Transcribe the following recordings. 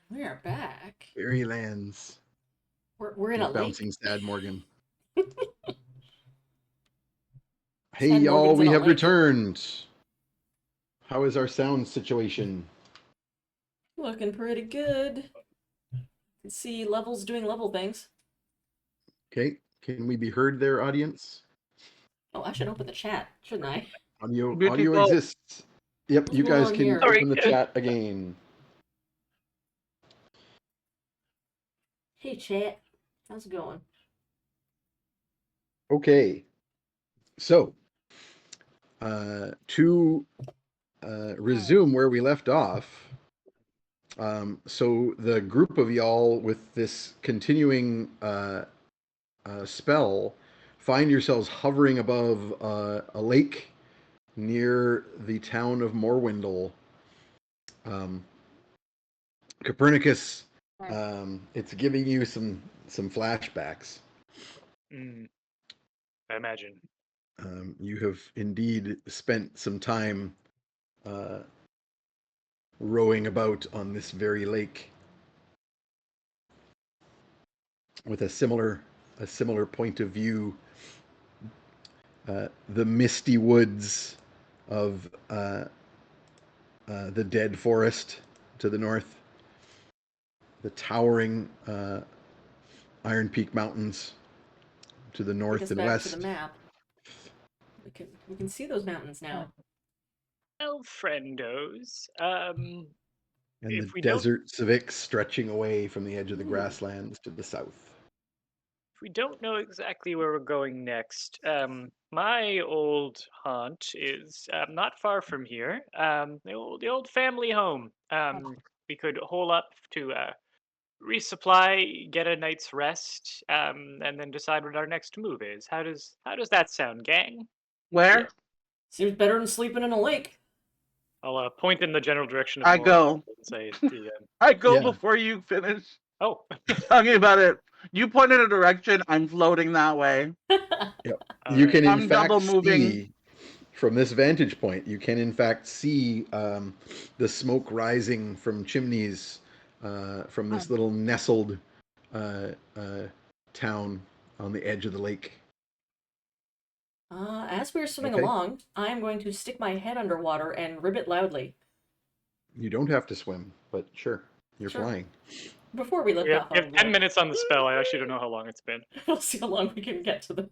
We are back. Fairylands. We're in a Bouncing lake. Sad Morgan. Hey Sad y'all, Morgan's in we a have lake. returned. How is our sound situation? Looking pretty good. You can see levels doing level things. Okay, can we be heard there, audience? Oh, I should open the chat, shouldn't I? Audio Beautiful. exists. Yep, What's you going guys on can here? Sorry. open the chat again. Hey, chat. How's it going? Okay, so to resume where we left off. So the group of y'all with this continuing spell find yourselves hovering above a lake near the town of Morwindle. Copernicus, it's giving you some flashbacks. I imagine. You have indeed spent some time rowing about on this very lake with a similar point of view. The misty woods of the dead forest to the north, the towering Iron Peak Mountains to the Take north us and back to the west. map. We can see those mountains now. Well, friendos, And the if we deserts of Ix stretching away from the edge of the Ooh. grasslands to the south. don't know exactly where we're going next, my old haunt is not far from here. The old family home. We could hole up to resupply, get a night's rest, and then decide what our next move is. How does that sound, gang? Yeah. Where? Seems better than sleeping in a lake. I'll point in the general direction of I Morwindle go. and say the. I go Yeah. before you finish Oh, talking about it. You pointed a direction, I'm floating that way. Yep. all You right. can in I'm double fact moving. see from this vantage point. You can in fact see the smoke rising from chimneys from this little nestled uh, uh, town on the edge of the lake. As we're swimming Okay. along, I am going to stick my head underwater and ribbit loudly. You don't have to swim, but sure, you're Sure. flying. Before we lift We have, off, we have 10 minutes on the spell. I actually don't know how long it's been. We'll see how long we can get to the.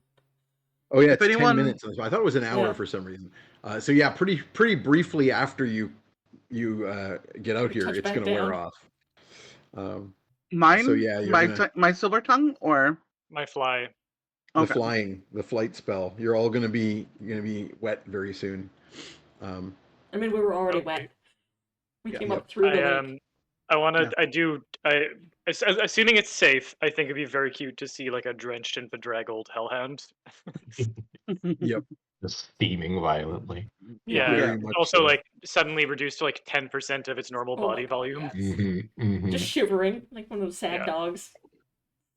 Oh yeah, If it's 10 anyone- minutes. I thought it was an hour Yeah. for some reason. So yeah, pretty briefly after you get out We here, touch it's back going to wear down. off. Mine? So yeah, you're my silver tongue or My fly. the okay. the flight spell. You're all going to be wet very soon. I mean, we were already Okay. wet. We Yeah, came yep. up through the I lake. I want to. Yeah. I do. Assuming it's safe, I think it'd be very cute to see like a drenched and bedraggled hellhound. Yep. Just steaming violently. Yeah. Very Yeah. much Also, so. like suddenly reduced to like 10% of its normal Oh my body God, volume. yes. Mm-hmm, Just shivering like one of those sad Yeah. dogs.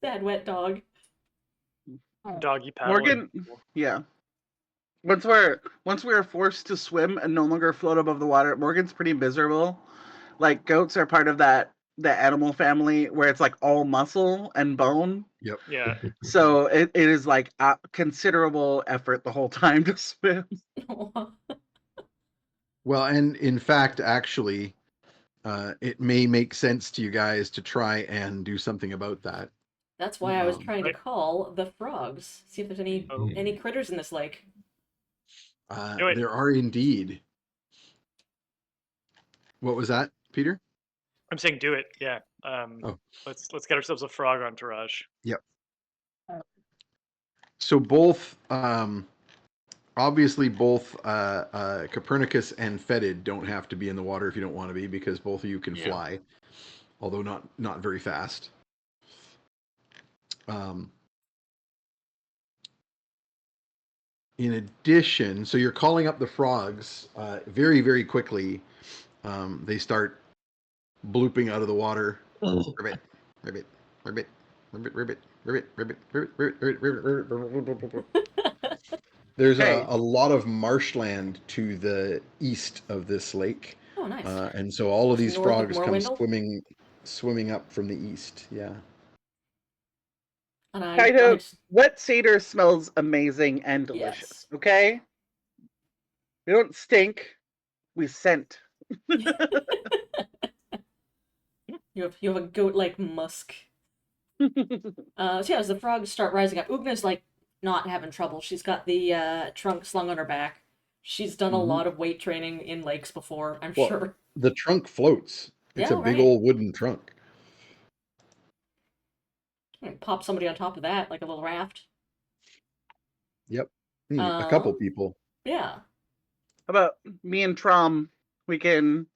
Sad wet dog. Doggy paddle. Morgan, yeah. Once we are forced to swim and no longer float above the water, Morgan's pretty miserable. Like goats are part of the animal family where it's like all muscle and bone. Yep. Yeah. So it is like a considerable effort the whole time to swim. Well, and in fact, actually, it may make sense to you guys to try and do something about that. That's why I was Um, trying to call the frogs. See if there's any critters in this lake. Do it. There are indeed. What was that, Peter? I'm saying do it. Yeah. Oh. Let's get ourselves a frog entourage. Yep. So both, obviously, both Copernicus and Fetid don't have to be in the water if you don't want to be, because both of you can fly, although not very fast. In addition, so you're calling up the frogs very, very quickly. They start blooping out of the water. Ribbit, ribbit, ribbit, ribbit, ribbit, ribbit, ribbit, ribbit, ribbit, ribbit, ribbit. There's a lot of marshland to the east of this lake. Oh, nice. And so all of these North of frogs come Morwindle? swimming. swimming up from the east. Yeah. And Kaito, wet satyr smells amazing and delicious. Yes. Okay? We don't stink. We scent. You have a goat-like musk. So yeah, as the frogs start rising up, Ugna's like not having trouble. She's got the trunk slung on her back. She's done a lot of weight training in lakes before, I'm Well, sure. The trunk floats. It's Yeah, a big right. old wooden trunk. Pop somebody on top of that like a little raft. Yep. A couple people. Yeah. How about me and Trom? We can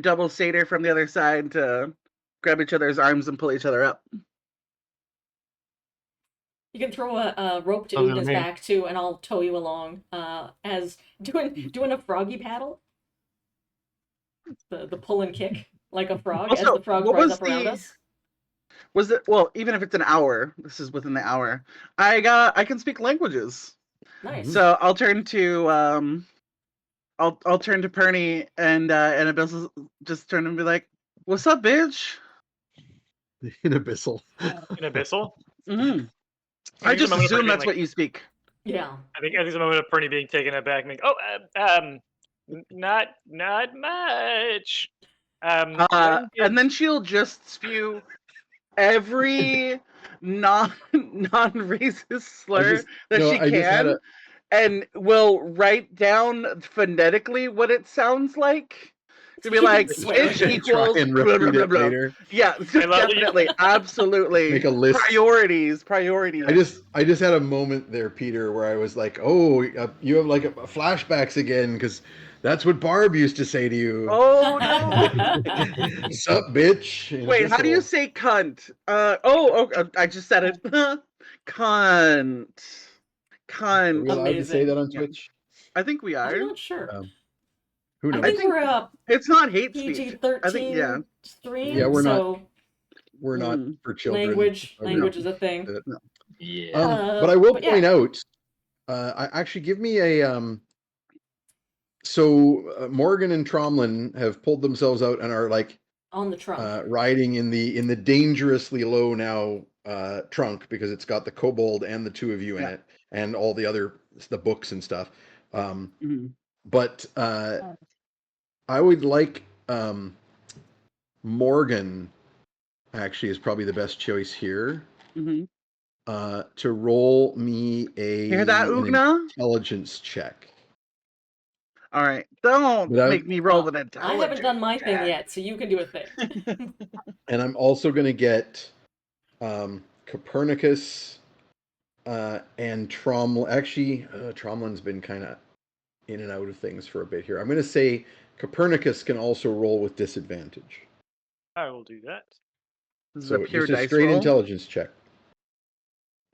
double satyr from the other side to grab each other's arms and pull each other up. You can throw a rope to Sounds good to Ugna's me. back too, and I'll tow you along. As doing a froggy paddle. The pull and kick like a frog as Also, the frogs what rise was up around the- us. Was it even if it's an hour? This is within the hour. I can speak languages. Nice. So I'll turn to I'll turn to Pernie and Abyss just turn and be like, "What's up, bitch?" In Abyssal. In Abyssal? Mm-hmm. I I think just the moment of assume Pernie that's being, what you speak. Yeah. I think there's a moment of Pernie being taken aback, and not much. And then she'll just spew every non-racist slur that she I just had can, and will write down phonetically what it sounds like. To be You can like, swear bitch it. equals try and blah, repeat blah, blah, it blah. later. Yeah, definitely, absolutely. Make a list. Priorities. I just had a moment there, Peter, where I was like, "Oh, you have like flashbacks again," because that's what Barb used to say to you. Oh no! Sup, bitch? In Wait, how do you Abyssal. say cunt? I just said it. Cunt. Are we allowed to say Amazing. that on Yeah. Twitch? I think we are. I'm not sure. Who I knows? think think we're a It's not hate speech. PG-13 I think yeah. stream, Yeah, we're not so We're not Mm. for children. language I would- is a thing. Yeah. But I will but point yeah. out. I actually give me a. So Morgan and Tromlin have pulled themselves out and are like On the trunk. riding in the dangerously low now trunk because it's got the kobold and the two of you in Yeah. it and all the books and stuff. Mhm. But I would like Morgan actually is probably the best choice here Mhm. to roll me Hear that, an Ugna? intelligence check. All right. Don't Without- make me roll Well, an I intelligence. haven't done my thing check. yet, so you can do a thing. And I'm also going to get Copernicus and Tromlin. Actually, Tromlin's been kind of in and out of things for a bit here. I'm going to say Copernicus can also roll with disadvantage. I will do that. This is So a pure just a dice straight roll. intelligence check.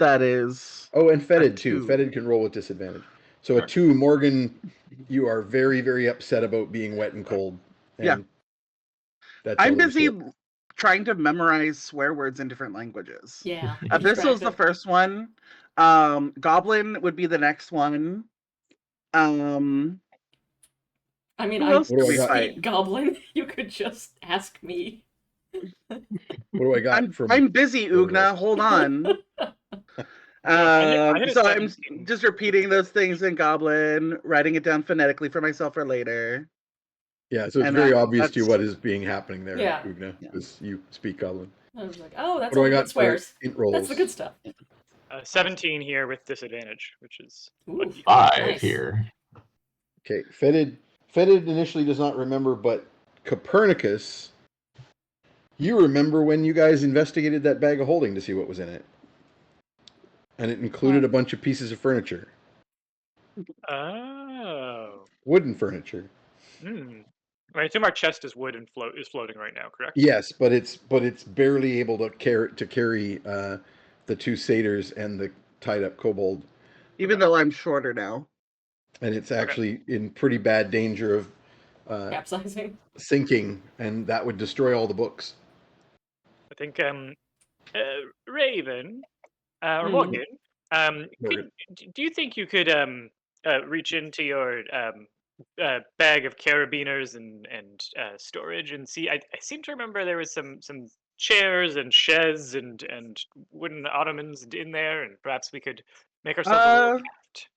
That is. Oh, and Fetid A too. 2. Fetid can roll with disadvantage. So a Alright. 2, Morgan, you are very, very upset about being wet and cold. And Yeah. that's all I'm there's to busy it. trying to memorize swear words in different languages. Yeah. Abyssal's the distracted. first one. Goblin would be the next one. I mean, Who I else What do I speak got? fight? Goblin. You could just ask me. What do I got from? I'm busy, Ugna. Hold on. I hit a So I'm 17. just repeating those things in Goblin, writing it down phonetically for myself for later. Yeah, so it's And very obvious to you that's- what is being happening there, Yeah. Ugna, Yeah. because you speak Goblin. I was like, oh, that's What do all I the got good for swears. int rolls? That's the good stuff. 17 here with disadvantage, which is Ooh, lucky. 5 nice. here. Okay, Fetid initially does not remember, but Copernicus, you remember when you guys investigated that bag of holding to see what was in it, and it included a bunch of pieces of furniture, Oh. wooden furniture. I assume our chest is wood and floating right now, correct? Yes, but it's barely able to carry the two satyrs and the tied up kobold, even though I'm shorter now. and it's actually in pretty bad danger of Capsizing. sinking, and that would destroy all the books. I think Raven or Mhm. Morgan. Morgan. Do you think you could reach into your bag of carabiners and storage, and see. I seem to remember there was some chairs and chaises and wooden ottomans in there, and perhaps we could make ourselves a little Uh, craft.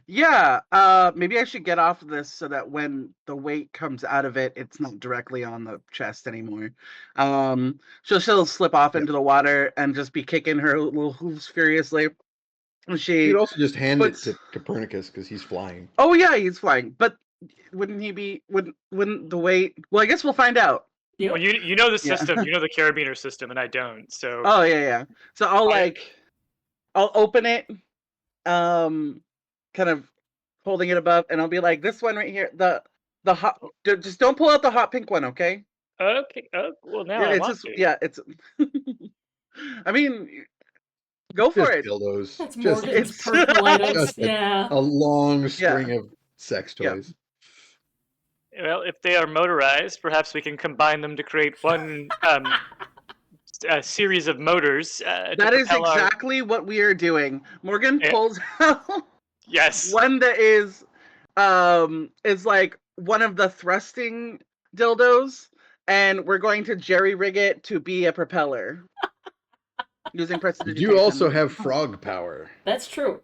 yeah. Maybe I should get off of this so that when the weight comes out of it, it's not directly on the chest anymore. So she'll slip off Yep. into the water and just be kicking her little hooves furiously. And You she could also just hand puts. it to Copernicus because he's flying. Oh yeah, he's flying. But wouldn't he be? Wouldn't the weight? Well, I guess we'll find out. Yep. Well, you know the Yeah. system, you know the carabiner system, and I don't. So Oh yeah. So I'll open it, kind of holding it above, and I'll be like, this one right here, the hot. Just don't pull out the hot pink one, okay? okay. Oh, well, now I It's want just to. yeah, it's. I mean, go for Just it. dildos. That's Just Morgan's it's- personal items. just Yeah. a long string of sex Yeah. toys. Well, if they are motorized, perhaps we can combine them to create one a series of motors. That to is propel our- exactly what we are doing. Morgan Yeah. pulls out Yes. one that is like one of the thrusting dildos, and we're going to jerry rig it to be a propeller using You prestidigitation. do also have frog power. That's true.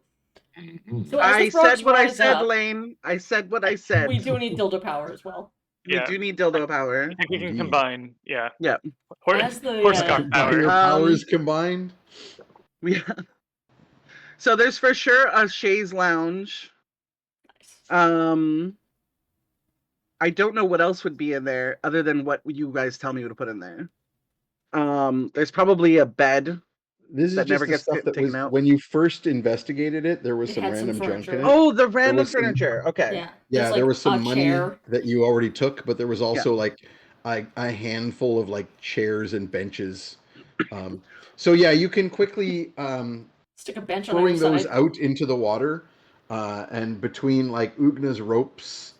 Mhm. So as I the frogs said what I rise said, up, Lane. I said what I said. we do need dildo power as well. We Yeah. do need dildo power. I think we can Indeed. combine. Yeah. Yeah. As the, Horsecock uh, Are power. your Um, powers combined? We so there's for sure a chaise lounge. Nice. I don't know what else would be in there other than what you guys tell me to put in there. There's probably a bed. This is That just never the gets stuff that taken was out. when you first investigated it. There was It some had some random junk in furniture. it. Oh, the random was some- furniture. Okay. Yeah. Yeah, There's, there like, was some a money chair. that you already took, but there was also like a handful of like chairs and benches. So yeah, you can quickly Stick a bench on throwing either those side. out into the water, and between like Ugna's ropes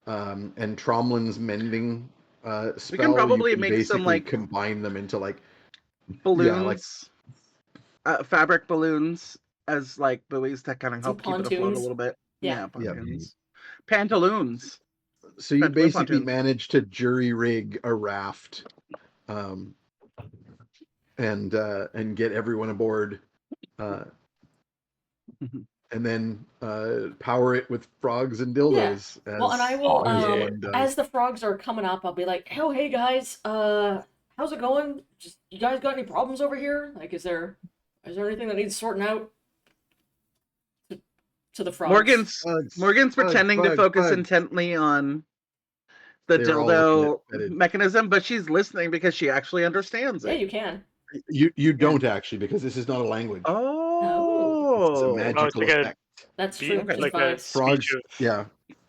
and Tromlin's mending spell, probably you can make basically some, like, combine them into like Balloons. Fabric balloons as like buoys that kind of Some help keep it afloat a pontoons. little bit. Yeah. Pontoons. Pantaloons. so you Pantaloon basically pontoons. manage to jury rig a raft, and get everyone aboard, and then power it with frogs and dildos. Well, and I will, as one does. as the frogs are coming up, I'll be like, "Oh, hey guys, how's it going? Just you guys got any problems over here? Like, is there anything that needs sorting out?" To the frogs. Morgan's pretending to focus intently on the They're all dildo looking at it. mechanism, but she's listening because she actually understands Yeah, it. you can. You don't actually, because this is not a language. It's a Oh. magical like a- effect. That's Be- true. Okay. Just like a vibes. speech Frogs, of-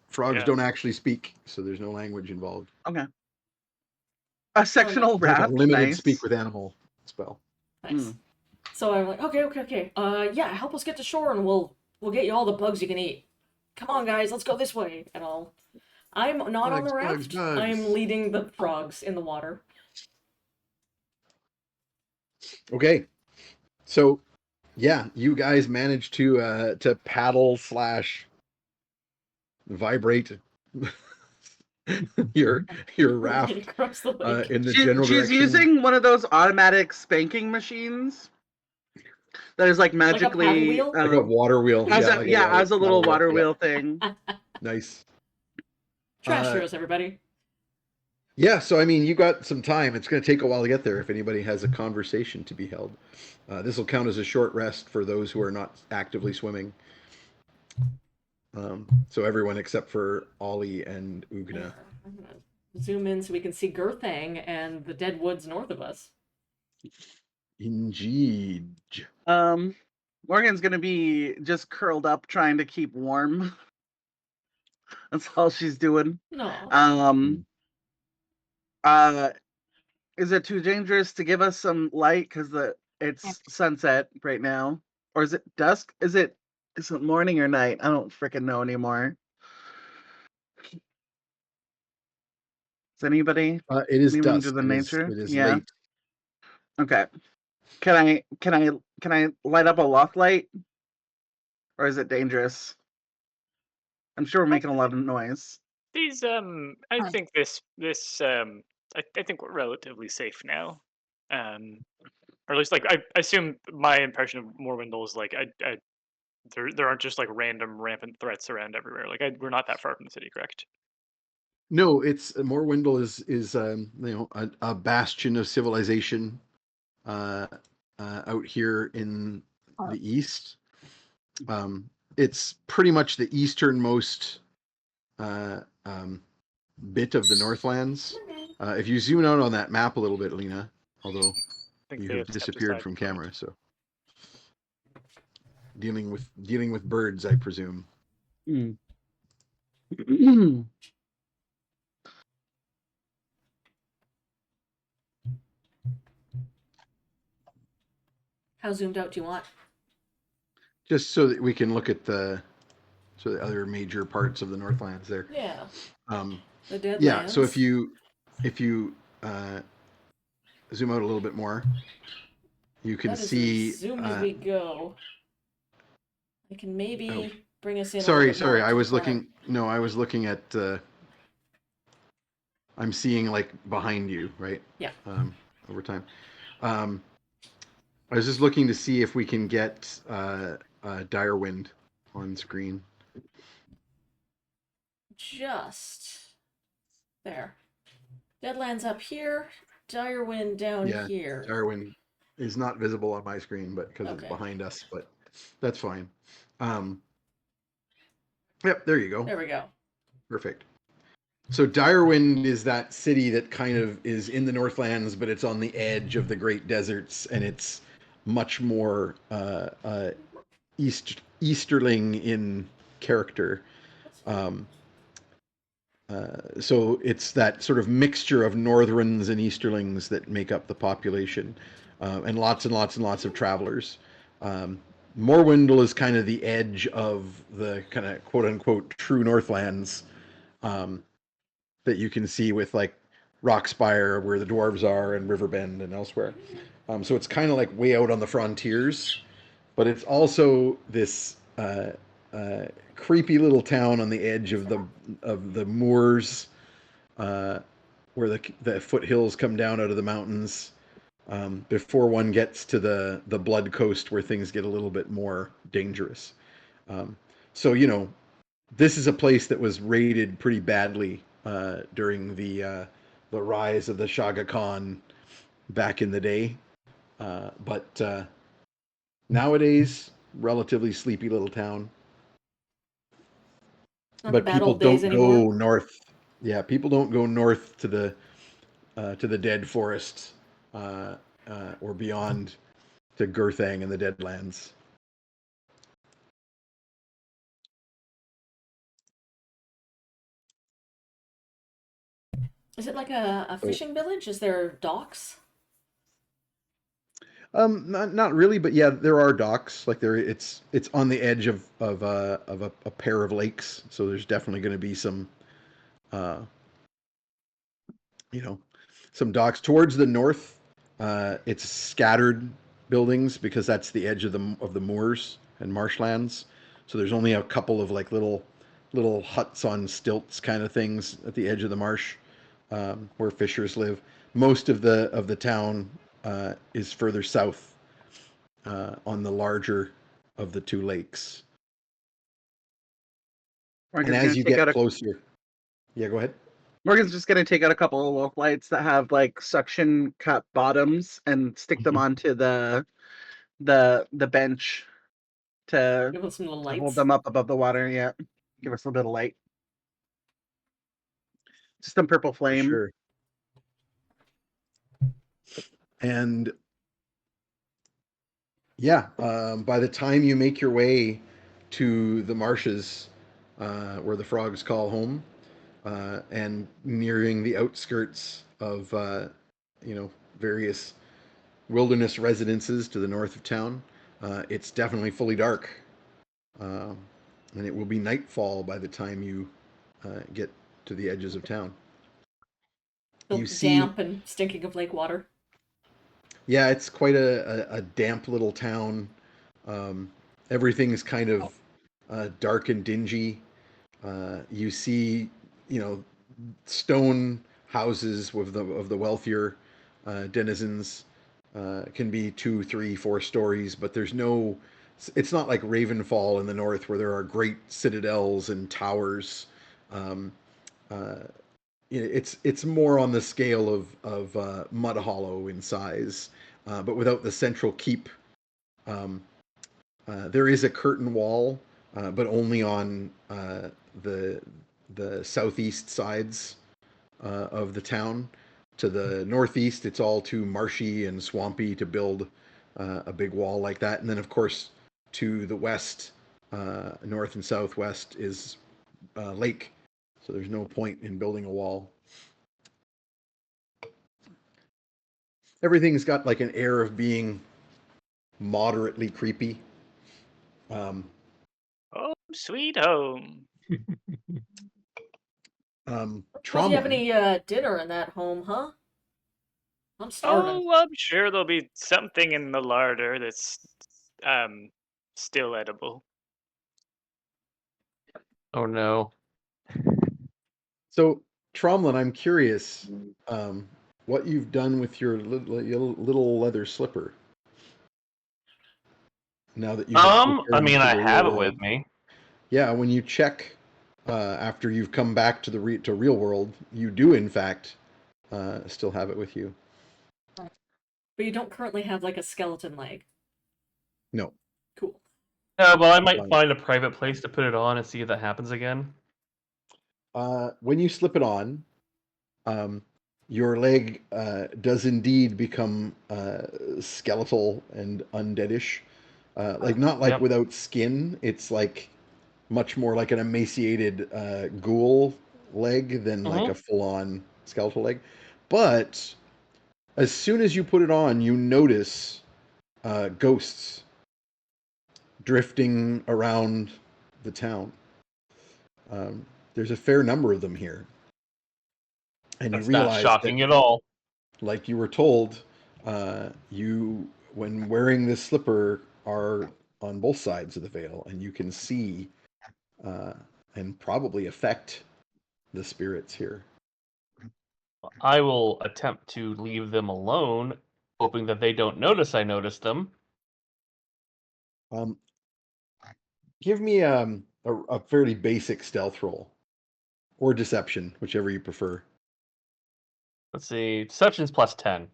frogs Yeah. don't actually speak, so there's no language involved. Okay. A sectional It's like wrap. a limited Nice. speak with animal spell. Nice. So I'm like, okay. Yeah, help us get to shore, and we'll get you all the bugs you can eat. Come on, guys, let's go this way. And I'm not on Bugs, the bugs, raft. bugs. I'm leading the frogs in the water. Okay, so yeah, you guys managed to paddle / vibrate your raft Across the lake. in the She's general direction. using one of those automatic spanking machines that is like magically paddle wheel? like a water wheel. as like as a little water yeah. wheel thing. Nice. Trash heroes, everybody. Yeah, so I mean, you got some time. It's going to take a while to get there if anybody has a conversation to be held. This will count as a short rest for those who are not actively swimming. So everyone except for Ollie and Ugna. I'm gonna zoom in so we can see Gerthang and the dead woods north of us. Indeed. Morgan's gonna be just curled up trying to keep warm. That's all she's doing. No. Is it too dangerous to give us some light because it's sunset right now, or is it dusk? Is it morning or night? I don't freaking know anymore. Is anybody? It is Even dusk. to the It is- nature? it is Yeah. late. Okay. Can I light up a loft light, or is it dangerous? I'm sure we're making a lot of noise. These I think I think we're relatively safe now. Or at least like I assume my impression of Morwindle is like I there aren't just like random rampant threats around everywhere. Like we're not that far from the city, correct? No, it's Morwindle is a bastion of civilization uh, out here in the east. It's pretty much the easternmost uh, um, bit of the Northlands. If you zoom out on that map a little bit, Lena, although I think you they have have stepped disappeared aside from for a moment. camera, so dealing with birds, I presume. Mm. How zoomed out do you want? Just so that we can look at the other major parts of the Northlands there. Yeah. Um, The Deadlands. yeah. So if you zoom out a little bit more, you can that is see. as zoomed as we go. I can maybe bring us in a little Sorry, bit more I to was the front. looking. No, I was looking at. I'm seeing like behind you, right? Yeah. Over time. I was just looking to see if we can get Direwind on screen. Just there. Deadlands up here. Direwind down Yeah, here. Direwind is not visible on my screen, but because it's Okay. behind us, but that's fine. Yep, there you go. There we go. Perfect. So Direwind is that city that kind of is in the Northlands, but it's on the edge of the Great Deserts, and it's much more Easterling in character. So it's that sort of mixture of Northrons and Easterlings that make up the population, and lots and lots and lots of travelers. Morwindle is kind of the edge of the kind of quote unquote true Northlands that you can see with like Rockspire, where the dwarves are, and Riverbend and elsewhere. So it's kind of like way out on the frontiers, but it's also this creepy little town on the edge of the moors, where the foothills come down out of the mountains, before one gets to the Blood Coast, where things get a little bit more dangerous. So this is a place that was raided pretty badly during the rise of the Shaga Khan back in the day, but nowadays relatively sleepy little town. Not the But bad people old days don't anymore. go north. Yeah, people don't go north to the dead forests or beyond to Gurthang and the Deadlands. Is it like a fishing village? Is there docks? Not really, but yeah, there are docks. Like it's on the edge of a pair of lakes, so there's definitely going to be some, uh, you know, some docks towards the north. It's scattered buildings because that's the edge of the moors and marshlands. So there's only a couple of like little huts on stilts kind of things at the edge of the marsh, where fishers live. Most of the town is further south, on the larger of the two lakes. And Morgan's as gonna you take get out a closer, yeah, go ahead. Morgan's just gonna take out a couple of wolf lights that have like suction cup bottoms and stick them onto the bench to Give us some little hold lights. them up above the water. Yeah, give us a little bit of light. Just some purple flame. Sure. And yeah, by the time you make your way to the marshes, where the frogs call home, and nearing the outskirts of various wilderness residences to the north of town, it's definitely fully dark, uh, and it will be nightfall by the time you get to the edges of town. Feel You see, damp and stinking of lake water. yeah, it's quite a damp little town. Everything is kind of dark and dingy. You see, stone houses with of the wealthier denizens. Can be 2, 3, 4 stories, but there's no. It's not like Ravenfall in the north where there are great citadels and towers. Um, uh, it's more on the scale of Mud Hollow in size, but without the central keep. Um, there is a curtain wall, but only on the the southeast sides of the town. To the northeast, it's all too marshy and swampy to build a big wall like that. And then, of course, to the west, north and southwest is lake, so there's no point in building a wall. Everything's got like an air of being moderately creepy. Um, Home sweet home. Suppose you have Tromlin, any dinner in that home, huh? I'm starving. Oh, I'm sure there'll be something in the larder that's still edible. Oh no. so Tromlin, I'm curious what you've done with your little leather slipper now that you've I returned mean, to I the have real it world. with me. Yeah, when you check after you've come back to the real world, you do in fact still have it with you. But you don't currently have like a skeleton leg. No. Cool. Yeah, well, I might Fine. find a private place to put it on and see if that happens again. When you slip it on, um, your leg does indeed become skeletal and undeadish. Like not like Yep. without skin. It's like much more like an emaciated ghoul leg than like Mm-hmm. a full-on skeletal leg. But as soon as you put it on, you notice ghosts drifting around the town. There's a fair number of them here. And you That's not realize that, shocking at all. like you were told, you, when wearing this slipper, are on both sides of the veil, and you can see uh, and probably affect the spirits here. I will attempt to leave them alone, hoping that they don't notice I noticed them. Um, Give me a fairly basic stealth roll or deception, whichever you prefer. Let's see. Deception's plus 10.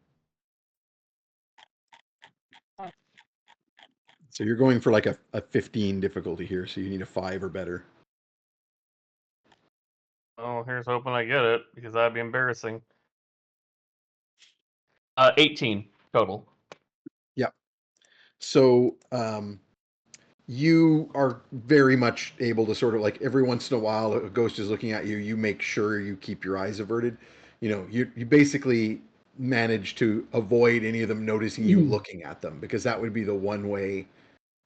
So you're going for like a 15 difficulty here, so you need a 5 or better. Oh, here's hoping I get it, because that'd be embarrassing. 18 total. Yep. So you are very much able to sort of like every once in a while a ghost is looking at you, you make sure you keep your eyes averted. You basically manage to avoid any of them noticing you looking at them, because that would be the one way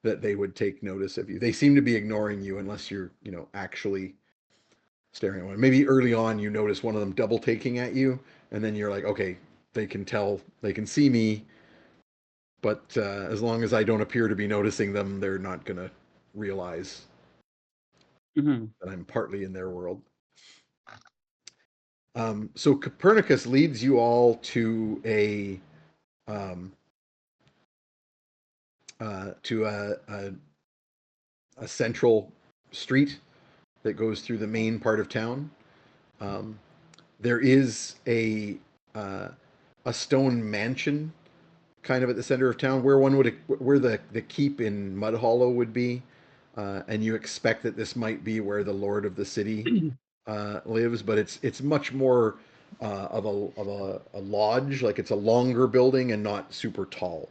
that they would take notice of you. They seem to be ignoring you unless you're, actually staring at one. Maybe early on you notice one of them double taking at you, and then you're like, okay, they can tell, they can see me, but as long as I don't appear to be noticing them, they're not going to realize Mm-hmm. that I'm partly in their world. So Copernicus leads you all to um, a central street that goes through the main part of town. Um, there is uh, a stone mansion kind of at the center of town where the keep in Mud Hollow would be, and you expect that this might be where the Lord of the City lives, but it's much more of a lodge. Like it's a longer building and not super tall,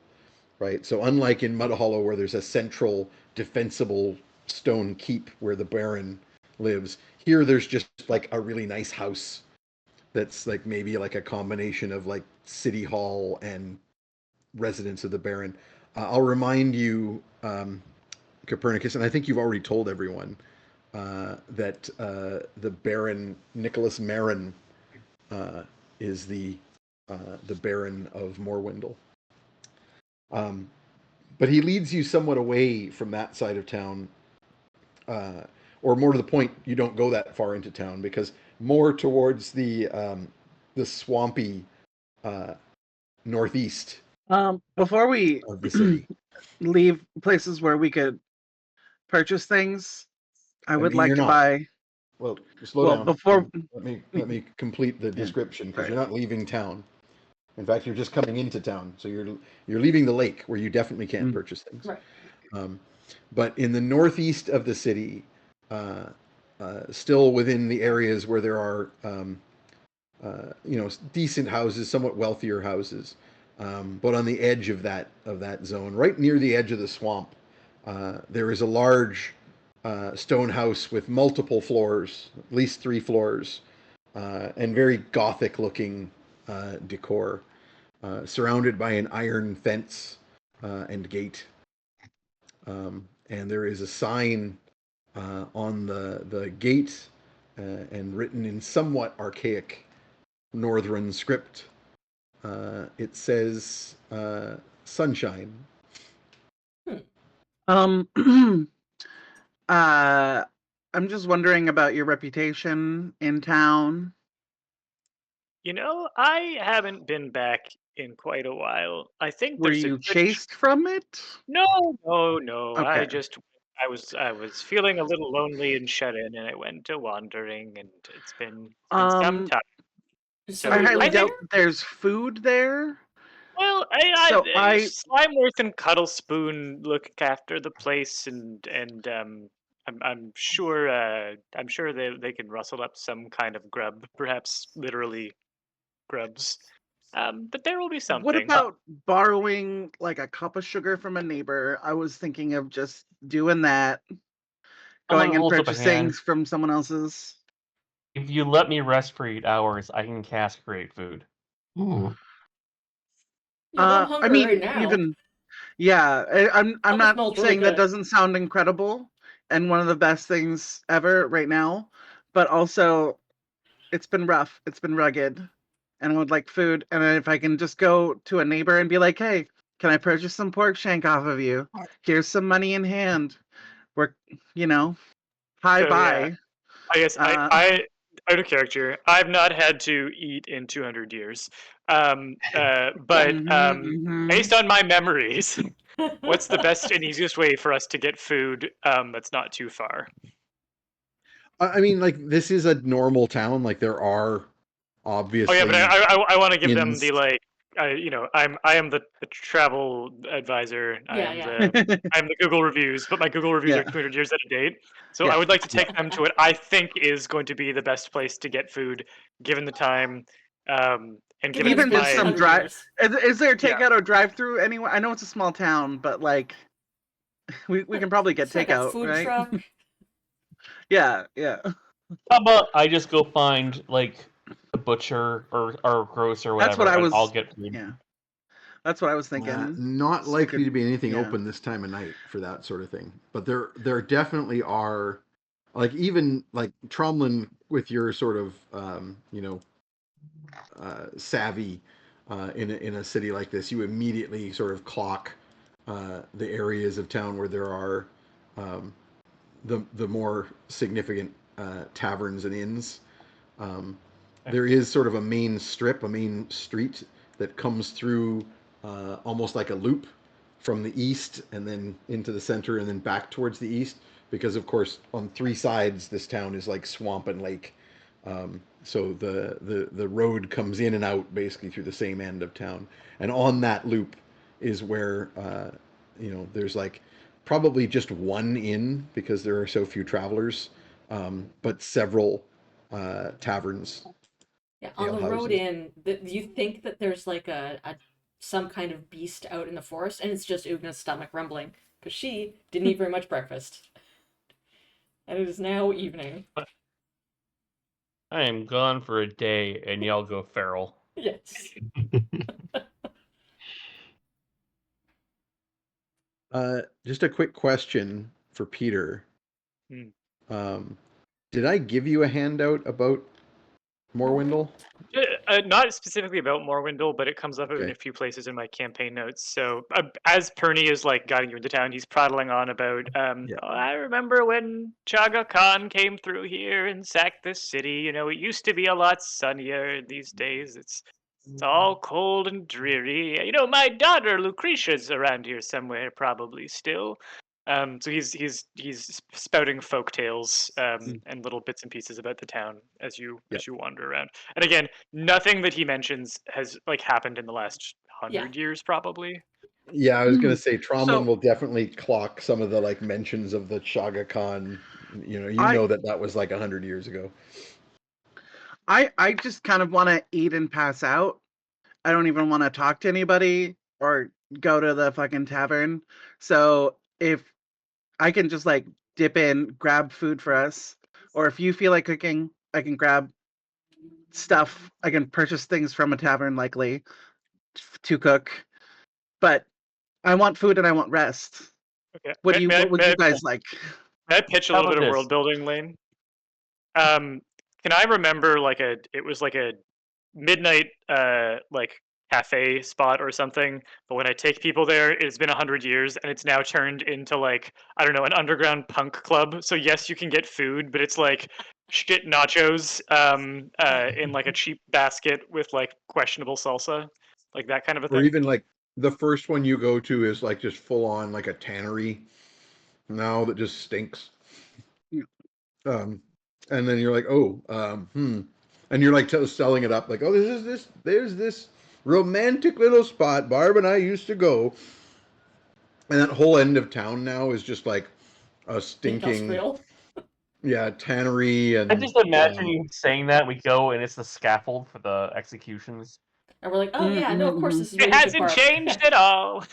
right? So unlike in Mud Hollow where there's a central defensible stone keep where the Baron lives, here there's just like a really nice house that's like maybe like a combination of like city hall and residence of the Baron. I'll remind you, Copernicus, and I think you've already told everyone that the Baron Nicholas Marin is the Baron of Morwindle. But he leads you somewhat away from that side of town, or more to the point, you don't go that far into town because more towards the swampy northeast Before we of the city. leave places where we could purchase things, I would like you're to not. buy. Well, slow Well, down. before Let me complete the description because you're Right. not leaving town. In fact, you're just coming into town. So you're leaving the lake where you definitely can't purchase things. Right. But in the northeast of the city, still within the areas where there are decent houses, somewhat wealthier houses, but on the edge of that zone, right near the edge of the swamp, there is a large stone house with multiple floors, at least 3 floors, and very Gothic-looking decor, surrounded by an iron fence and gate. And there is a sign on the gate and written in somewhat archaic Northern script. It says sunshine. I'm just wondering about your reputation in town. I haven't been back in quite a while. I think Were there's a you good chased from it? No, no. Okay. I was feeling a little lonely and shut in, and I went to wandering, and it's been some time. So I we highly live doubt there? there's food there. Well, So Slimeworth and Cuddlespoon look after the place, and I'm sure they can rustle up some kind of grub, perhaps literally grubs. But there will be What something. about borrowing like a cup of sugar from a neighbor? I was thinking of just doing that, Someone going and holds up a purchasing hand. from someone else's. If you let me rest for 8 hours, I can cast Create Food. Yeah, but I'm I hungry mean, right now. I'm Something not smells really saying that good. doesn't sound incredible and one of the best things ever right now, but also it's been rough, it's been rugged, and I would like food. And if I can just go to a neighbor and be like, "Hey, can I purchase some pork shank off of you? Here's some money in hand. We're, hi So yeah, bye." I guess Uh, out of character. I've not had to eat in 200 years. But mhm. based on my memories, what's the best and easiest way for us to get food that's not too far? I mean, like this is a normal town. Like there are Oh yeah, but obviously I want to give them inns. the I am the travel advisor. Yeah. I am the Google reviews, but my Google reviews Yeah. are 200 years out of date. So Yeah. I would like to take them to what I think is going to be the best place to get food, given the time, and given Given it's Even it's been just my some 200 drive. years. Is there yeah. takeout or drive-through anywhere? I know it's a small town, but like, we can probably get It's like a takeout, food right? truck. Yeah. How about I just go find like a butcher or grocer or That's what whatever, I and I'll was. get food. Yeah, that's what I was thinking. Not So we likely could, to be anything yeah. open this time of night for that sort of thing. But there definitely are, like even like Tromlin with your sort of savvy in a city like this, you immediately sort of clock the areas of town where there are um, the more significant taverns and inns. Um, there is sort of a main strip, a main street that comes through almost like a loop from the east and then into the center and then back towards the east. Because of course, on 3 sides, this town is like swamp and lake. So the road comes in and out basically through the same end of town. And on that loop is where there's like probably just one inn because there are so few travelers, but several taverns, Yeah, on ale the road houses. in, you think that there's like a some kind of beast out in the forest, and it's just Ugna's stomach rumbling because she didn't eat very much breakfast, and it is now evening. I am gone for a day, and y'all go feral. Yes. Just a quick question for Peter. Hmm. Did I give you a handout about Morwindle? not specifically about Morwindle, but it comes up in Okay. a few places in my campaign notes. So as Perni is like guiding you into town, he's prattling on about, Yeah. "Oh, I remember when Chaga Khan came through here and sacked this city. You know, it used to be a lot sunnier. These days, it's all cold and dreary. You know, my daughter Lucretia's around here somewhere, probably still." So he's spouting folk tales and little bits and pieces about the town as you Yep. wander around. And again, nothing that he mentions has like happened in the last 100 years, probably. Yeah, I was gonna say So- Tromblin will definitely clock some of the like mentions of the Chaga Khan. I- know that was like 100 years ago. I just kind of want to eat and pass out. I don't even want to talk to anybody or go to the fucking tavern. So if I can just like dip in, grab food for us, or if you feel like cooking, I can grab stuff. I can purchase things from a tavern likely to cook. But I want food and I want rest. Okay. What would you guys like? May I pitch a How little bit about of this? world building, Lane? Can I remember like it was like a midnight like cafe spot or something, but when I take people there, it's been 100 years and it's now turned into like, I don't know, an underground punk club. So yes, you can get food, but it's like shit nachos in like a cheap basket with like questionable salsa, like that kind of a Or thing. even like the first one you go to is like just full on like a tannery now that just stinks. Yeah. And then you're like, oh, and you're like selling it up like, oh, there's this romantic little spot Barb and I used to go, and that whole end of town now is just like a stinking Industrial. tannery and I just imagine you saying that. We go and it's the scaffold for the executions. And we're like, oh yeah, no, of course this is where It you took hasn't part. changed at all.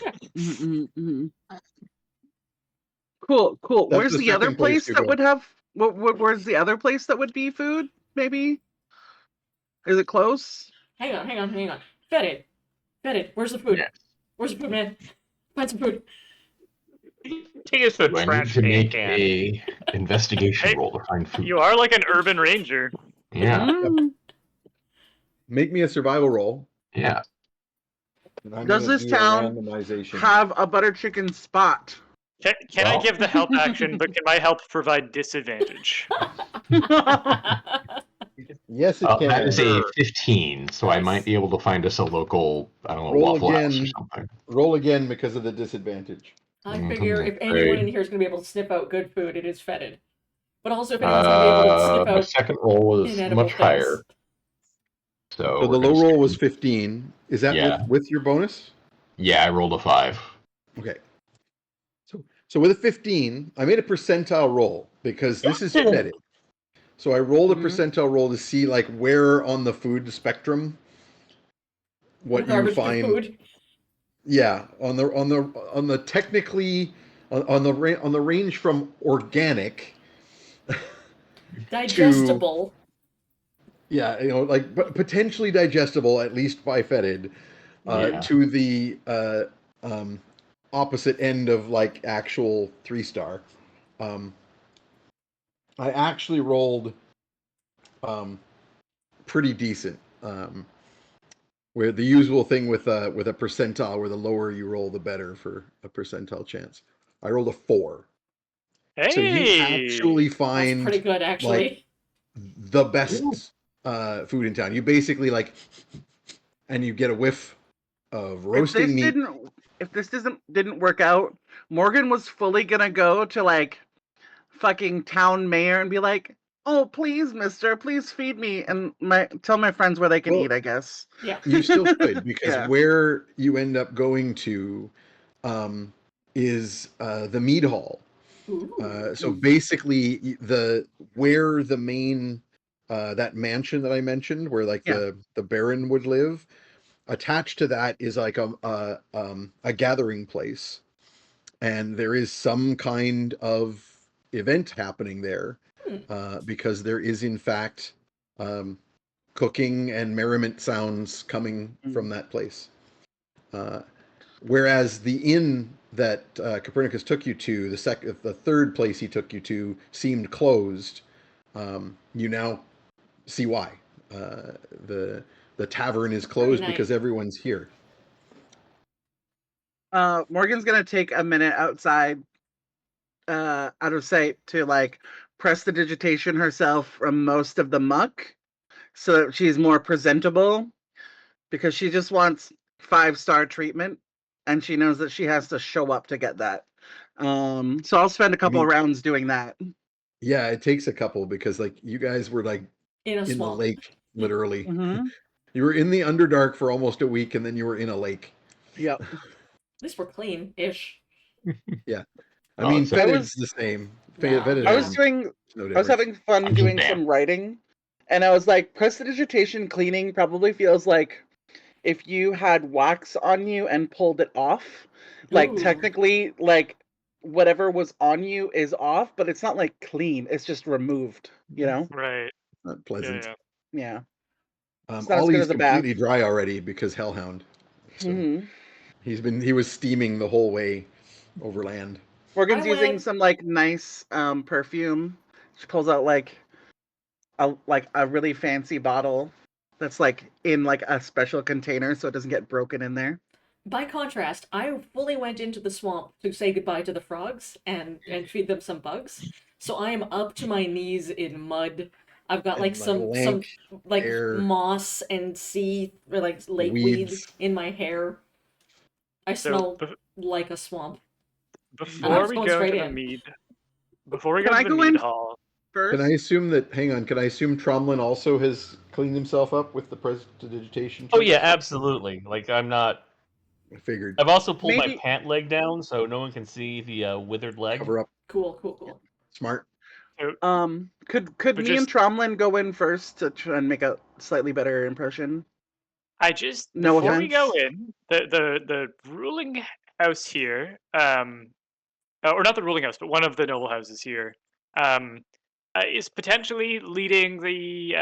Cool. That's Where's the the other second place place you that go. would have? Where's the other place that would be food? Maybe. Is it close? Hang on. Fetid, where's the food? Yes. Where's the food, man? Find some food. Take us to a Do I need trash to can make can. a investigation Hey, roll to find food? You are like an urban ranger. Yeah, Make me a survival roll. yeah. And I'm Does gonna this do a town randomization. have a butter chicken spot? Can I Well- give the help action, but can my help provide disadvantage? Yes, it can. That is a 15, so I Nice. might be able to find us a local, I don't know, Roll Waffle House or again. something. Roll again because of the disadvantage. I figure if anyone in here is going to be able to sniff out good food, it is fetid. But also, if anyone's going to be able to sniff My out second roll was inedible much things. higher. So, So we're the low gonna roll say- was 15. Is that Yeah. with your bonus? Yeah, I rolled a 5. Okay. So with a 15, I made a percentile roll because this is fetid. So I rolled a percentile roll to see like where on the food spectrum what you garbage to find. food. Yeah, on the technically on the range from organic Digestible. yeah, like potentially digestible at least by fetid Yeah. to the opposite end of like actual 3-star. I actually rolled pretty decent. Where the usual thing with a percentile, where the lower you roll, the better for a percentile chance. I rolled a 4. Hey, So you actually That's find pretty good, actually. the best food in town. You basically like, and you get a whiff of roasting meat. If this didn't work out, Morgan was fully gonna go to like fucking town mayor and be like, "Oh, please, mister, please feed me," and tell my friends where they can Well, eat, I guess. Yeah. You still could because Yeah. where you end up going to is the mead hall. Ooh. So basically, where the main that mansion that I mentioned, where like the Baron would live, attached to that is like a gathering place, and there is some kind of event happening there because there is in fact cooking and merriment sounds coming from that place. Whereas the inn that Copernicus took you to, the third place he took you to, seemed closed. You now see why. the tavern is closed night. because everyone's here. Morgan's gonna take a minute outside, out of sight, to like press the digitation herself from most of the muck, so that she's more presentable, because she just wants 5-star treatment, and she knows that she has to show up to get that. So I'll spend a couple rounds doing that. Yeah, it takes a couple because like you guys were like In a in the swamp. lake, literally. Mm-hmm. You were in the Underdark for almost a week, and then you were in a lake. Yep. At least we're clean-ish. Yeah, I Oh, mean, it's a- Fetid's the same. No, Fetid yeah. I is was doing. no I was difference. having fun I'm just doing damp. some writing, and I was like, prestidigitation cleaning probably feels like if you had wax on you and pulled it off. Like Ooh. technically, like whatever was on you is off, but it's not like clean. It's just removed. You know? Right. Not Yeah, pleasant. yeah. Yeah. It's not as good Ollie's as a bath. completely dry already because Hellhound. So Mhm. he was steaming the whole way overland. Morgan's I using went- some like nice perfume. She pulls out like a really fancy bottle that's like in like a special container so it doesn't get broken in there. By contrast, I fully went into the swamp to say goodbye to the frogs and feed them some bugs. So I am up to my knees in mud. I've got like And, some lank like hair, moss and sea or like lake weed weeds. in my hair. I So smell bef- like a swamp. before just we going go straight to the in. mead, before we Can go I to the go mead in hall, first? Can I assume that? Hang on. Can I assume Tromlin also has cleaned himself up with the prestidigitation? Oh too? yeah, absolutely. Like I'm not. I figured. I've also pulled my Maybe- pant leg down so no one can see the withered leg. Cover up. Cool. Smart. Could But me and just- Tromlin go in first to try and make a slightly better impression? I just No before we go offense. in, the ruling house here, or not the ruling house, but one of the noble houses here, is potentially leading the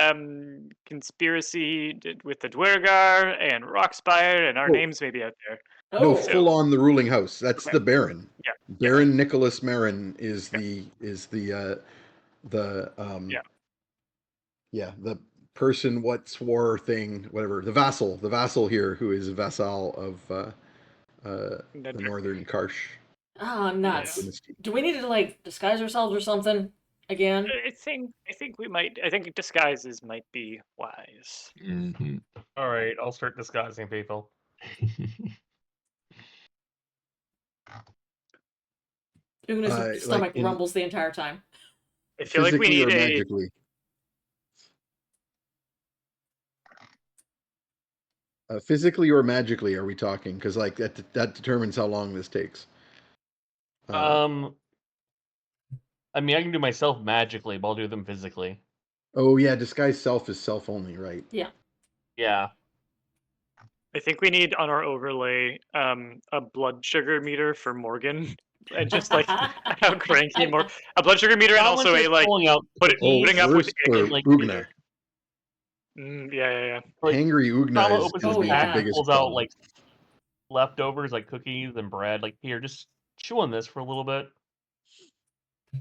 conspiracy with the Dwergar and Rockspire, and our Oh. names may be out there. No, Oh, full on the ruling house. That's Okay. the Baron. Yeah. Baron Nicholas Marin is Yeah. the person what swore thing, whatever, the vassal here who is a vassal of the Underdark. northern Karsh ah, nuts. dynasty. Do we need to like disguise ourselves or something again? I think we might. I think disguises might be wise. Mhm. All right, I'll start disguising people. Una's like stomach in- rumbles the entire time. I feel like we Physically need or a. magically? Physically or magically are we talking? Because like that determines how long this takes. I mean, I can do myself magically, but I'll do them physically. Oh yeah, disguise self is self only, right? Yeah. I think we need on our overlay a blood sugar meter for Morgan, and just like how cranky a blood sugar meter, and also a like pulling out putting up with worse for ick like Ugna. meter. Yeah. Like, Hangry Ugna Trauma is opens gonna his be pack the and biggest pulls out problem. like leftovers, like cookies and bread. Like, here, just chew on this for a little bit.